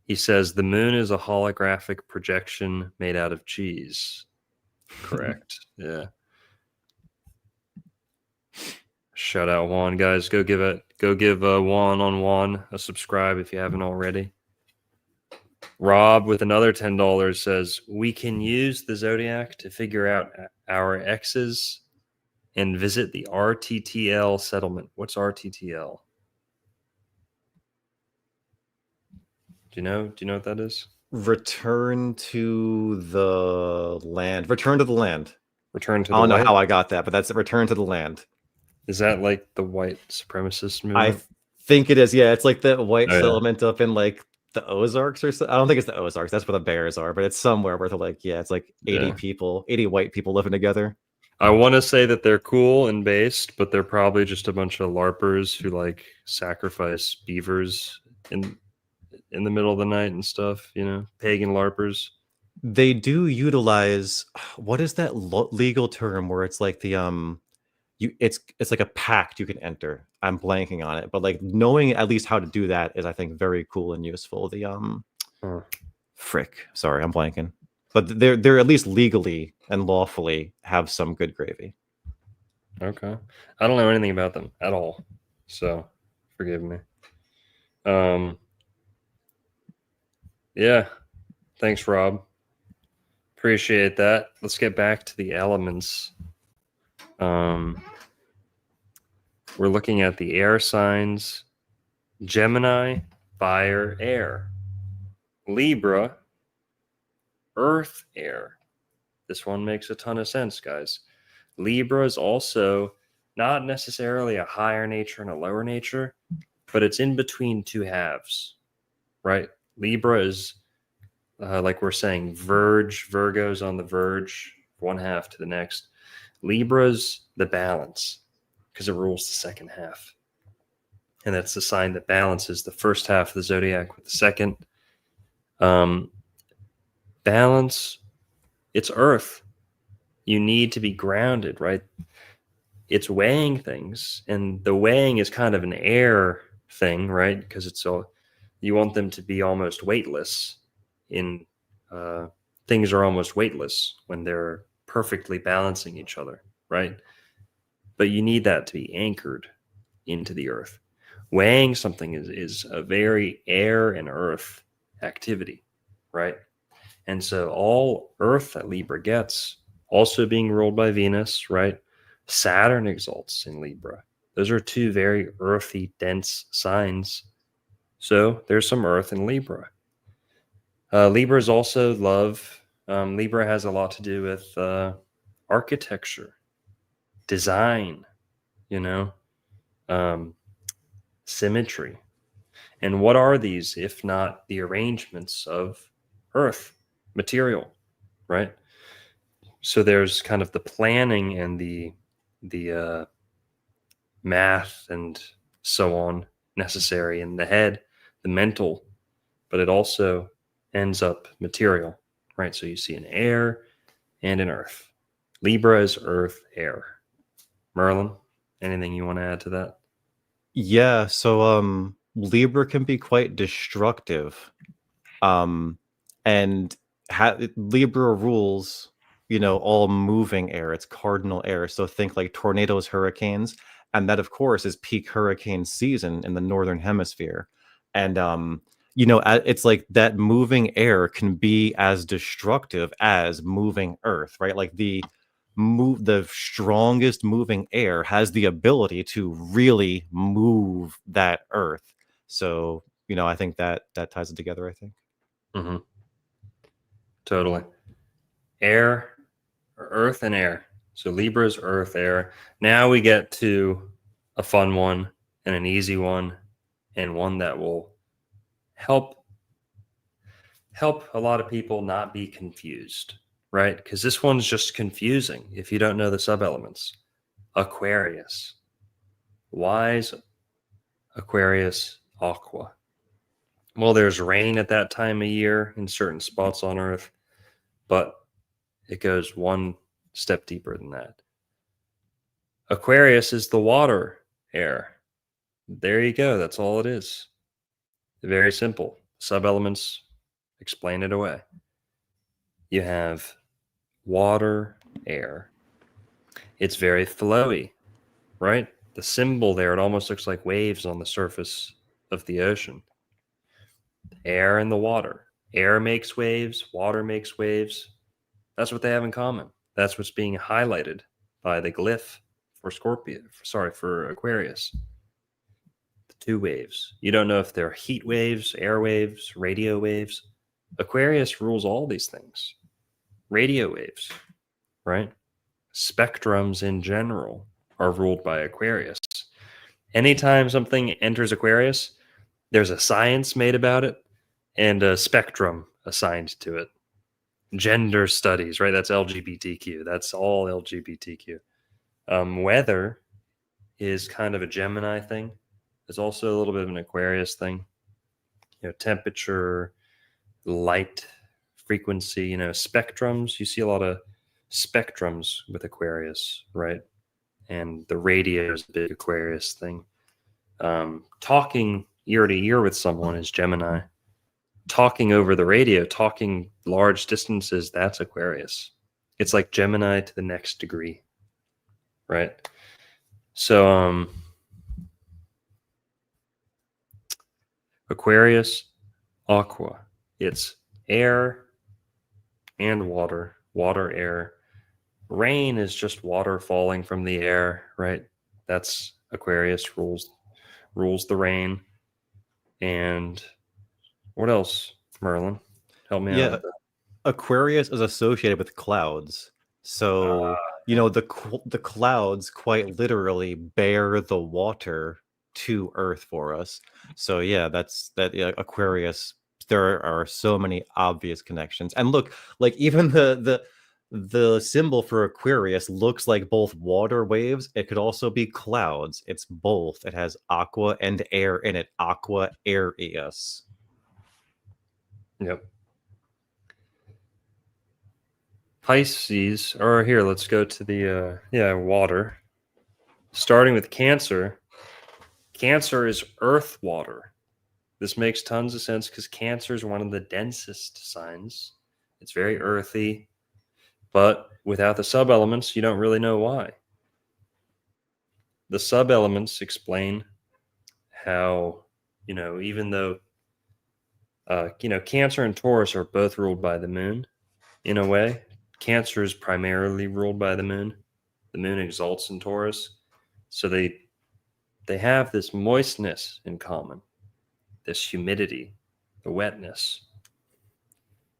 He says the moon is a holographic projection made out of cheese. Correct. Yeah. Shout out Juan, guys. Go give Juan on Juan a subscribe if you haven't already. Rob with another $10 says we can use the Zodiac to figure out our exes and visit the RTTL settlement. What's RTTL? Do you know what that is? Return to the land. Return to the land. Return to the I don't know white? how I got that, but that's return to the land. Is that like the white supremacist movement? I think it is. Yeah, it's like the white Oh, yeah. settlement up in like the Ozarks or so. I don't think it's the Ozarks. That's where the bears are, but it's somewhere where they're like, yeah, it's like 80 Yeah. people, 80 white people living together. I want to say that they're cool and based, but they're probably just a bunch of LARPers who like sacrifice beavers in the middle of the night and stuff, you know, pagan LARPers. They do utilize, what is that legal term where it's like the it's like a pact you can enter. I'm blanking on it, but like knowing at least how to do that is, I think, very cool and useful. The frick, sorry, I'm blanking, but they're at least legally and lawfully have some good gravy. Okay, I don't know anything about them at all, so forgive me. Yeah, thanks, Rob. Appreciate that. Let's get back to the elements. We're looking at the air signs: Gemini, fire, air; Libra, earth, air. This one makes a ton of sense, guys. Libra is also not necessarily a higher nature and a lower nature, but it's in between two halves, right? Libra is, like we're saying, Virgo's on the verge, one half to the next. Libra's the balance, because it rules the second half. And that's the sign that balances the first half of the zodiac with the second. Balance, it's earth. You need to be grounded, right? It's weighing things, and the weighing is kind of an air thing, right? Because it's all, you want them to be almost weightless. Things are almost weightless when they're perfectly balancing each other, right? But you need that to be anchored into the earth. Weighing something is a very air and earth activity, right? And so all earth that Libra gets, also being ruled by Venus, right? Saturn exalts in Libra. Those are two very earthy, dense signs. So there's some earth in Libra. Libra is also love. Libra has a lot to do with architecture, design, symmetry. And what are these if not the arrangements of earth, material, right? So there's kind of the planning and the math and so on necessary in the head, the mental, but it also ends up material, right? So you see an air and an earth. Libra is earth, air. Merlin, anything you want to add to that? Yeah, so Libra can be quite destructive. And Libra rules, all moving air. It's cardinal air. So think like tornadoes, hurricanes, and that of course is peak hurricane season in the northern hemisphere. And it's like that moving air can be as destructive as moving earth, right? Like the strongest moving air has the ability to really move that earth. So, I think that ties it together, I think. Mm-hmm. Totally. Air, earth and air. So Libra's earth, air. Now we get to a fun one and an easy one, and one that will help a lot of people not be confused, right? Because this one's just confusing if you don't know the sub-elements. Aquarius. Why is Aquarius Aqua? Well, there's rain at that time of year in certain spots on Earth, but it goes one step deeper than that. Aquarius is the water air. There you go. That's all it is. Very simple. Sub-elements explain it away. You have water, air. It's very flowy, right? The symbol there, it almost looks like waves on the surface of the ocean. Air and the water. Air makes waves, water makes waves. That's what they have in common. That's what's being highlighted by the glyph for Aquarius. The 2 waves. You don't know if they're heat waves, air waves, radio waves. Aquarius rules all these things. Radio waves, right? Spectrums in general are ruled by Aquarius. Anytime something enters Aquarius, there's a science made about it and a spectrum assigned to it. Gender studies, right? That's LGBTQ. That's all LGBTQ. Weather is kind of a Gemini thing. It's also a little bit of an Aquarius thing. Temperature, light, frequency, spectrums. You see a lot of spectrums with Aquarius, right? And the radio is a big Aquarius thing. Talking ear to ear with someone is Gemini. Talking over the radio, talking large distances, that's Aquarius. It's like Gemini to the next degree, right? So Aquarius, Aqua. It's air and water, air. Rain is just water falling from the air, right? That's Aquarius rules the rain. And what else, Merlin? Help me out with that. Aquarius is associated with clouds. So, the clouds quite literally bear the water to Earth for us. So, Aquarius, there are so many obvious connections. And look, like even the symbol for Aquarius looks like both water waves. It could also be clouds. It's both. It has aqua and air in it. Aqua Aries. Yep. Pisces, or here, let's go to the water. Starting with Cancer. Cancer is earth water. This makes tons of sense because Cancer is one of the densest signs. It's very earthy, but without the sub-elements, you don't really know why. The sub-elements explain how, even though Cancer and Taurus are both ruled by the moon in a way. Cancer is primarily ruled by the moon. The moon exalts in Taurus. So they have this moistness in common, this humidity, the wetness.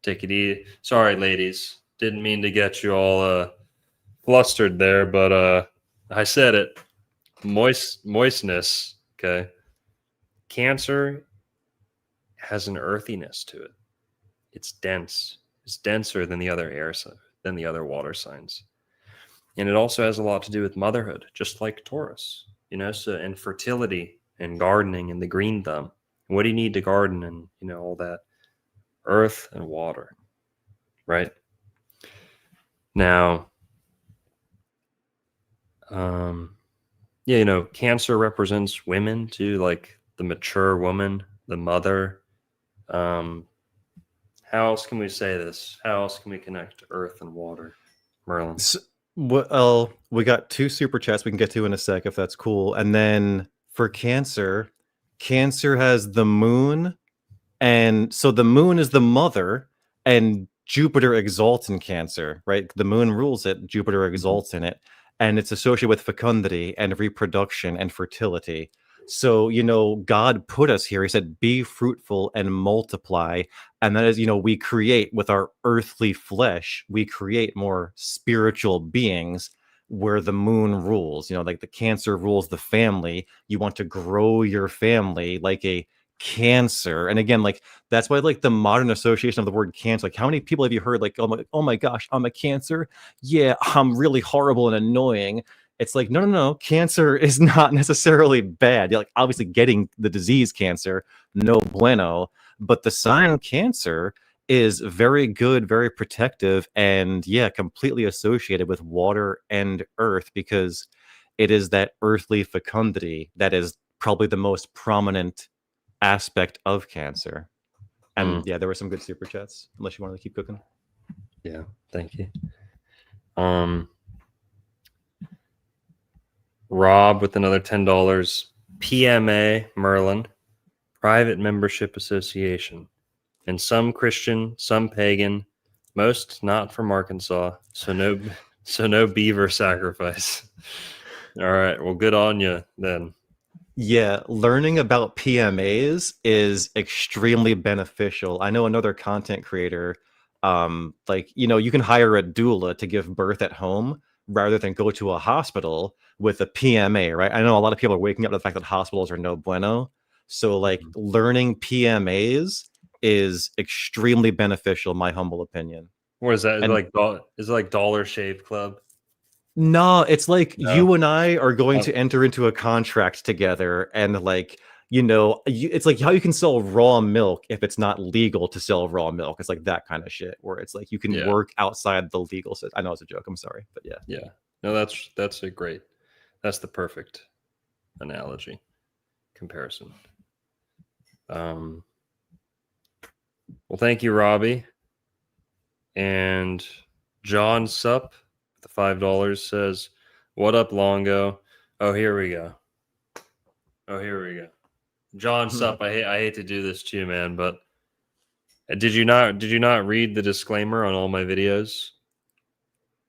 Take it easy. Sorry, ladies. Didn't mean to get you all flustered there, but I said it. Moistness, okay? Cancer has an earthiness to it. It's dense. It's denser than the other water signs. And it also has a lot to do with motherhood, just like Taurus, and fertility and gardening and the green thumb. What do you need to garden and, all that? Earth and water, right? Now, Cancer represents women too, like the mature woman, the mother. How else can we say this? How else can we connect earth and water, Merlin? Well, we got 2 super chats we can get to in a sec, if that's cool. And then for Cancer has the moon. And so the moon is the mother, and Jupiter exalts in Cancer, right? The moon rules it. Jupiter exalts in it. And it's associated with fecundity and reproduction and fertility. So, God put us here. He said, be fruitful and multiply. And that is, we create with our earthly flesh, we create more spiritual beings where the moon rules, like the Cancer rules the family. You want to grow your family like a Cancer. And again, like that's why like the modern association of the word Cancer, like how many people have you heard like, oh my gosh, I'm a Cancer? Yeah, I'm really horrible and annoying. It's like, no. Cancer is not necessarily bad. You're like obviously getting the disease Cancer, no bueno. But the sign of Cancer is very good, very protective, and completely associated with water and earth because it is that earthly fecundity that is probably the most prominent aspect of Cancer. And there were some good super chats, unless you wanted to keep cooking. Yeah, thank you. Rob with another $10. PMA Merlin, Private Membership Association. And some Christian, some pagan, most not from Arkansas. So So no beaver sacrifice. All right. Well, good on you then. Yeah, learning about PMAs is extremely beneficial. I know another content creator, like, you can hire a doula to give birth at home rather than go to a hospital with a PMA, right? I know a lot of people are waking up to the fact that hospitals are no bueno. So, like, learning PMAs is extremely beneficial, in my humble opinion. What is that? Is it And like Dollar Shave Club? no, it's like No. you and I are going Oh. to enter into a contract together, and like, it's like how you can sell raw milk if it's not legal to sell raw milk. It's like that kind of shit where it's like you can Yeah. work outside the legal system. I know it's a joke. I'm sorry, but yeah. Yeah. No, that's the perfect analogy comparison. Well, thank you, Robbie. And John Sup, the $5 says, "What up, Longo?" Oh, here we go. John Sup, I hate to do this to you, man, but did you not read the disclaimer on all my videos?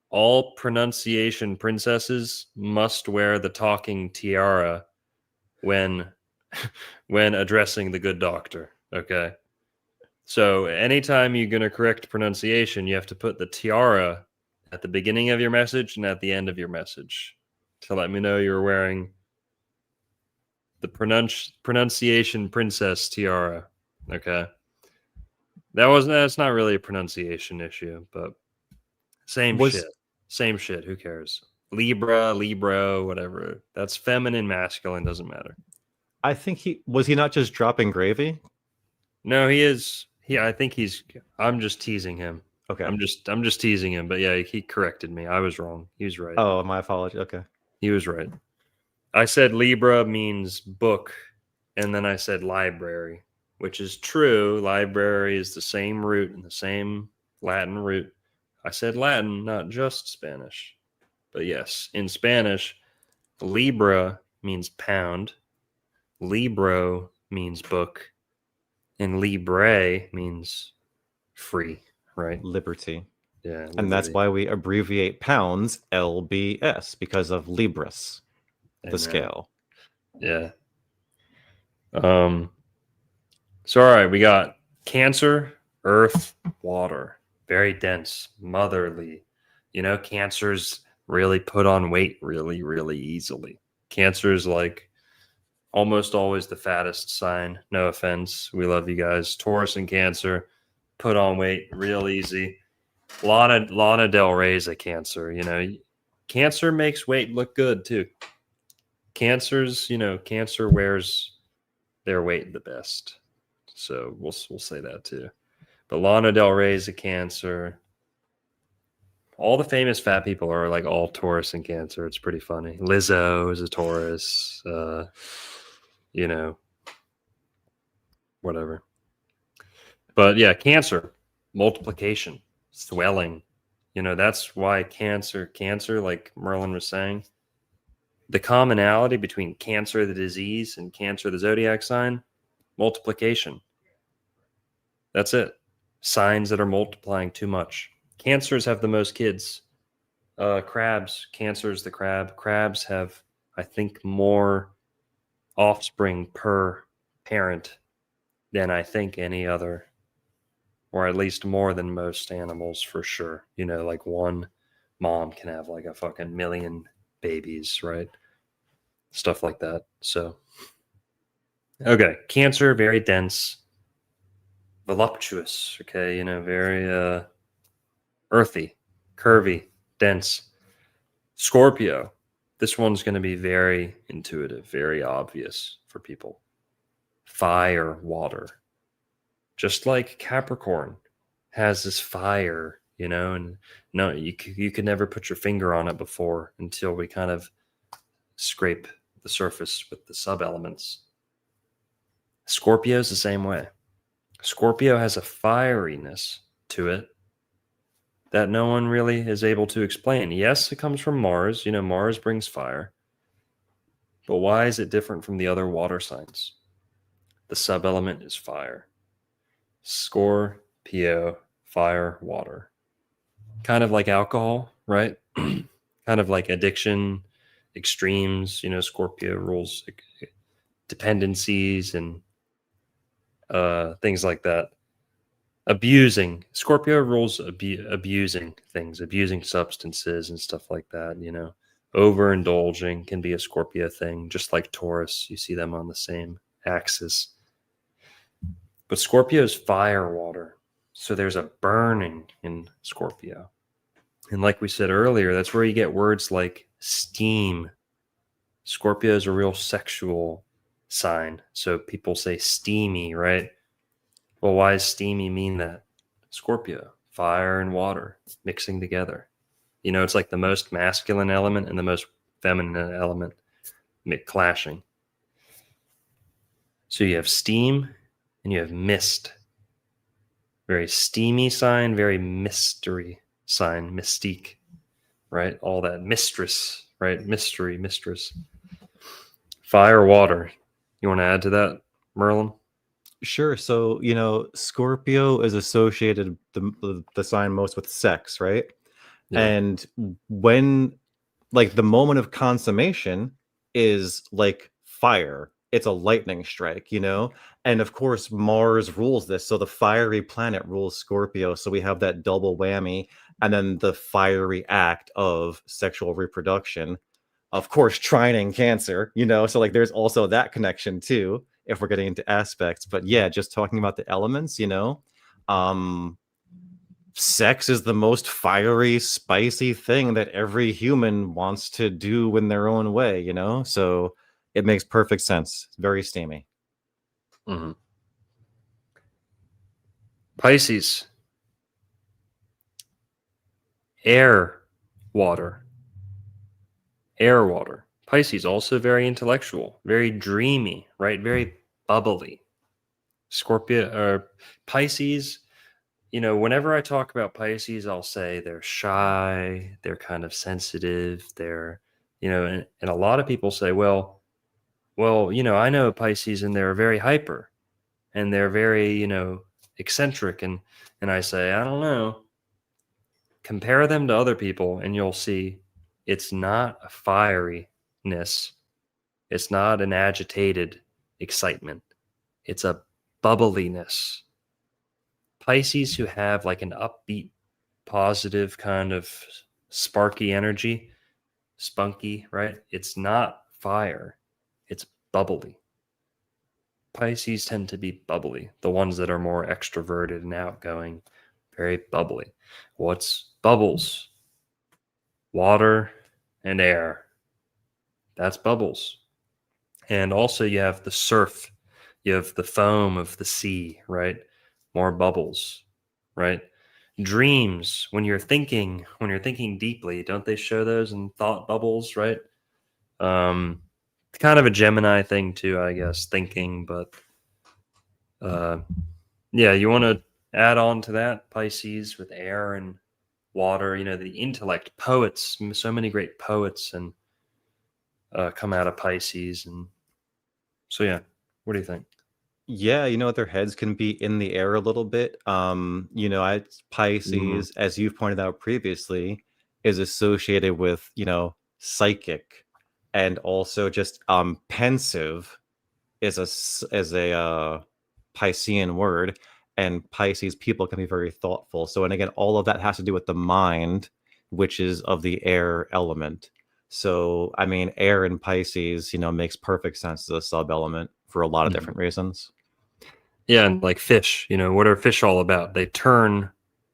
All pronunciation princesses must wear the talking tiara when addressing the good doctor. Okay. So anytime you're going to correct pronunciation, you have to put the tiara at the beginning of your message and at the end of your message to let me know you're wearing the pronunciation princess tiara. Okay. That's not really a pronunciation issue, but same shit. Who cares? Libra, whatever. That's feminine, masculine, doesn't matter. I think he not just dropping gravy. No, he is. I'm just teasing him. Okay. I'm just teasing him. But yeah, he corrected me. I was wrong. He was right. Oh, my apology. Okay. He was right. I said Libra means book, and then I said library, which is true. Library is the same root and the same Latin root. I said Latin, not just Spanish. But yes, in Spanish, Libra means pound, Libro means book, and Libre means free, right? Liberty. Yeah. And that's why we abbreviate pounds LBS because of Libras, the scale. Yeah. So all right, we got Cancer, Earth, Water. Very dense, motherly. Cancers really put on weight really, really easily. Cancer is like almost always the fattest sign. No offense. We love you guys. Taurus and Cancer put on weight real easy. Lana Del Rey's a Cancer. Cancer makes weight look good too. Cancer wears their weight the best. So we'll say that too. But Lana Del Rey's a Cancer. All the famous fat people are like all Taurus and Cancer. It's pretty funny. Lizzo is a Taurus. Whatever. But yeah, Cancer, multiplication, swelling. That's why Cancer, like Merlin was saying, the commonality between Cancer, the disease, and Cancer, the zodiac sign, multiplication. That's it. Signs that are multiplying too much. Cancers have the most kids. Crabs, Cancer's the crab. Crabs have, I think, more offspring per parent than I think any other, or at least more than most animals for sure. Like one mom can have like a fucking million babies, right? Stuff like that. So, okay. Cancer, very dense, voluptuous, okay, very earthy, curvy, dense. Scorpio, this one's going to be very intuitive, very obvious for people. Fire, water. Just like Capricorn has this fire, and no, you could never put your finger on it before until we kind of scrape the surface with the sub-elements. Scorpio's the same way. Scorpio has a fieriness to it that no one really is able to explain. Yes, it comes from Mars. Mars brings fire. But why is it different from the other water signs? The sub-element is fire. Scorpio, fire, water. kind of like alcohol, right? Kind of like addiction, extremes. Scorpio rules dependencies and things like that. Abusing. Scorpio rules abusing things, abusing substances and stuff like that. Overindulging can be a Scorpio thing, just like Taurus. You see them on the same axis. But Scorpio is fire water. So there's a burning in Scorpio. And like we said earlier, that's where you get words like steam. Scorpio is a real sexual sign. So people say steamy, right? Well, why does steamy mean that? Scorpio, fire and water mixing together. It's like the most masculine element and the most feminine element clashing. So you have steam and you have mist. Very steamy sign, very mystery sign, mystique, right? All that mistress, right? Mystery, mistress. Fire, water. You want to add to that, Merlin? Sure. So, Scorpio is associated the sign most with sex, right? Yeah. And when like the moment of consummation is like fire, it's a lightning strike, and of course Mars rules this. So the fiery planet rules Scorpio. So we have that double whammy, and then the fiery act of sexual reproduction, of course, trining Cancer, so like there's also that connection too, if we're getting into aspects. But yeah, just talking about the elements, sex is the most fiery, spicy thing that every human wants to do in their own way, so it makes perfect sense. Very steamy. Mm-hmm. Pisces, air, water. Pisces also very intellectual, very dreamy, right? Very bubbly. Scorpio or Pisces, whenever I talk about Pisces, I'll say they're shy, they're kind of sensitive, they're, and a lot of people say, well, I know Pisces and they're very hyper and they're very, eccentric. And I say, I don't know. Compare them to other people and you'll see it's not a fieriness. It's not an agitated excitement. It's a bubbliness. Pisces who have like an upbeat, positive kind of sparky energy, spunky, right? It's not fire. It's bubbly. Pisces tend to be bubbly. The ones that are more extroverted and outgoing, very bubbly. What's bubbles? Water and air. That's bubbles. And also you have the surf. You have the foam of the sea, right? More bubbles, right? Dreams, when you're thinking deeply, don't they show those in thought bubbles, right? Kind of a Gemini thing too, I guess, thinking, but yeah, you want to add on to that, Pisces with air and water, the intellect, poets, so many great poets and come out of Pisces. And so, yeah, what do you think? Yeah, their heads can be in the air a little bit. Pisces, as you've pointed out previously, is associated with, psychic, and also just pensive is a Piscean word, and Pisces people can be very thoughtful. So, and again, all of that has to do with the mind, which is of the air element. So, I mean, air in Pisces, makes perfect sense as a sub element for a lot of different reasons. Yeah, and like fish, what are fish all about? They turn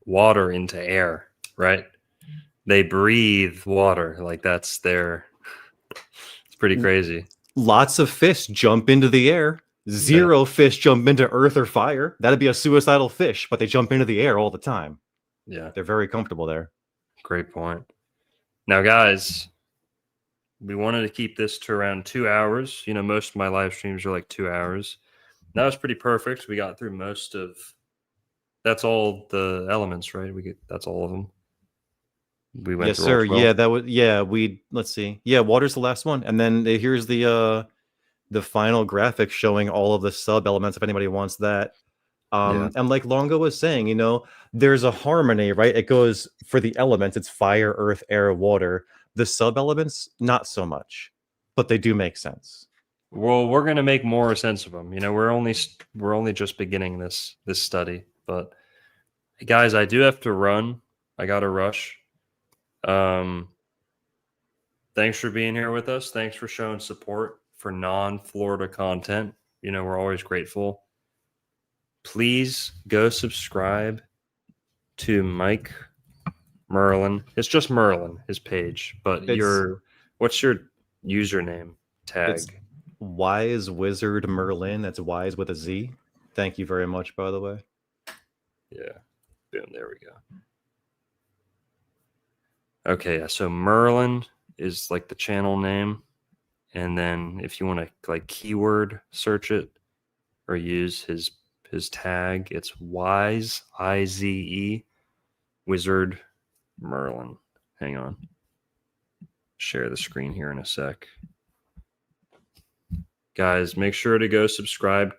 water into air, right? They breathe water. Like it's pretty crazy. Lots of fish jump into the air. Zero fish jump into earth or fire. That'd be a suicidal fish, but they jump into the air all the time. Yeah. They're very comfortable there. Great point. Now, guys, we wanted to keep this to around 2 hours. Most of my live streams are like 2 hours. That was pretty perfect. We got through that's all the elements, right? That's all of them. We went yes, through sir. all 12. Let's see. Yeah, water's the last one. And then here's the final graphic showing all of the sub elements if anybody wants that. And like Longo was saying, there's a harmony, right? It goes for the elements, it's fire, earth, air, water. The sub elements, not so much, but they do make sense. Well, we're gonna make more sense of them. We're only just beginning this study, but guys, I do have to run. I gotta rush. Thanks for being here with us. Thanks for showing support for non-Florida content. We're always grateful. Please go subscribe to Mike Merlin. It's just Merlin, his page. But what's your username tag? It's Wise Wizard Merlin. That's Wise with a Z. Thank you very much, by the way. Yeah. Boom. There we go. Okay. Yeah, so Merlin is like the channel name. And then if you want to like keyword search it or use his tag, it's Wise, IZE, Wizard Merlin. Hang on. Share the screen here in a sec. Guys, make sure to go subscribe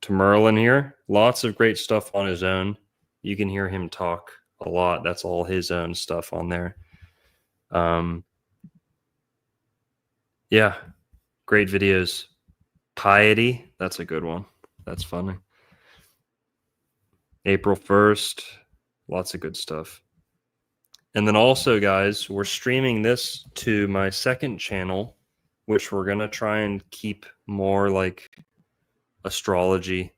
to Merlin here. Lots of great stuff on his own. You can hear him talk a lot. That's all his own stuff on there. Yeah, great videos. Piety, that's a good one. That's funny. April 1st, lots of good stuff. And then also, guys, we're streaming this to my second channel, which we're going to try and keep more like astrology.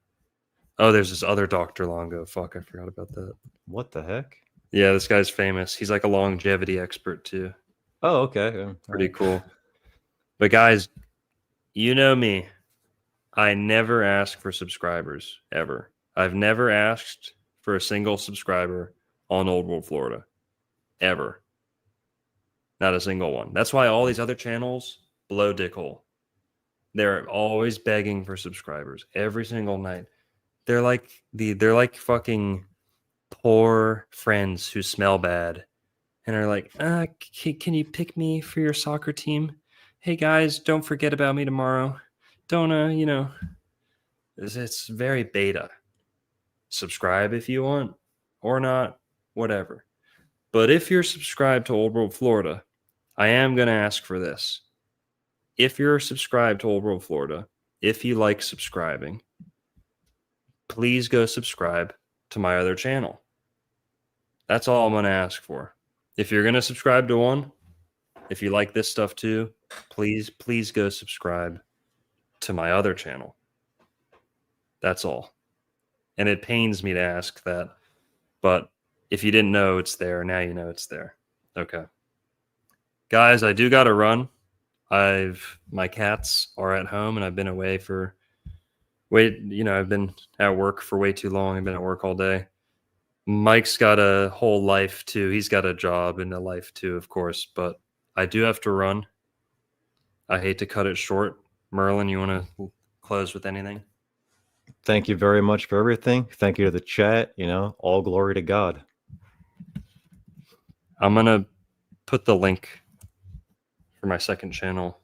Oh, there's this other Dr. Longo. Fuck, I forgot about that. What the heck? Yeah, this guy's famous. He's like a longevity expert too. Oh, okay. Yeah. Pretty cool. But guys, you know me. I never ask for subscribers, ever. I've never asked for a single subscriber on Old World Florida. Ever. Not a single one. That's why all these other channels blow dick hole. They're always begging for subscribers every single night. They're like fucking poor friends who smell bad and are like, can you pick me for your soccer team? Hey guys, don't forget about me tomorrow. Don't it's very beta. Subscribe if you want or not, whatever. But if you're subscribed to Old World Florida, I am going to ask for this. If you're subscribed to Old World Florida, if you like subscribing, please go subscribe to my other channel. That's all I'm going to ask for. If you're going to subscribe to one, if you like this stuff too, please go subscribe to my other channel. That's all. And it pains me to ask that, but if you didn't know it's there, now you know it's there. Okay. Guys, I do got to run. My cats are at home and I've been away for I've been at work for way too long. I've been at work all day. Mike's got a whole life too. He's got a job and a life too, of course, but I do have to run. I hate to cut it short. Merlin, you want to close with anything? Thank you very much for everything. Thank you to the chat. All glory to God. I'm going to put the link for my second channel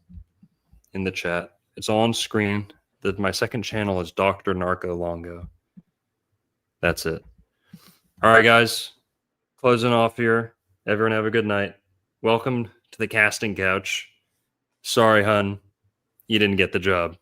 in the chat. It's on screen. My second channel is Dr. Narco Longo. That's it. All right, guys. Closing off here. Everyone have a good night. Welcome to the casting couch. Sorry, hun. You didn't get the job.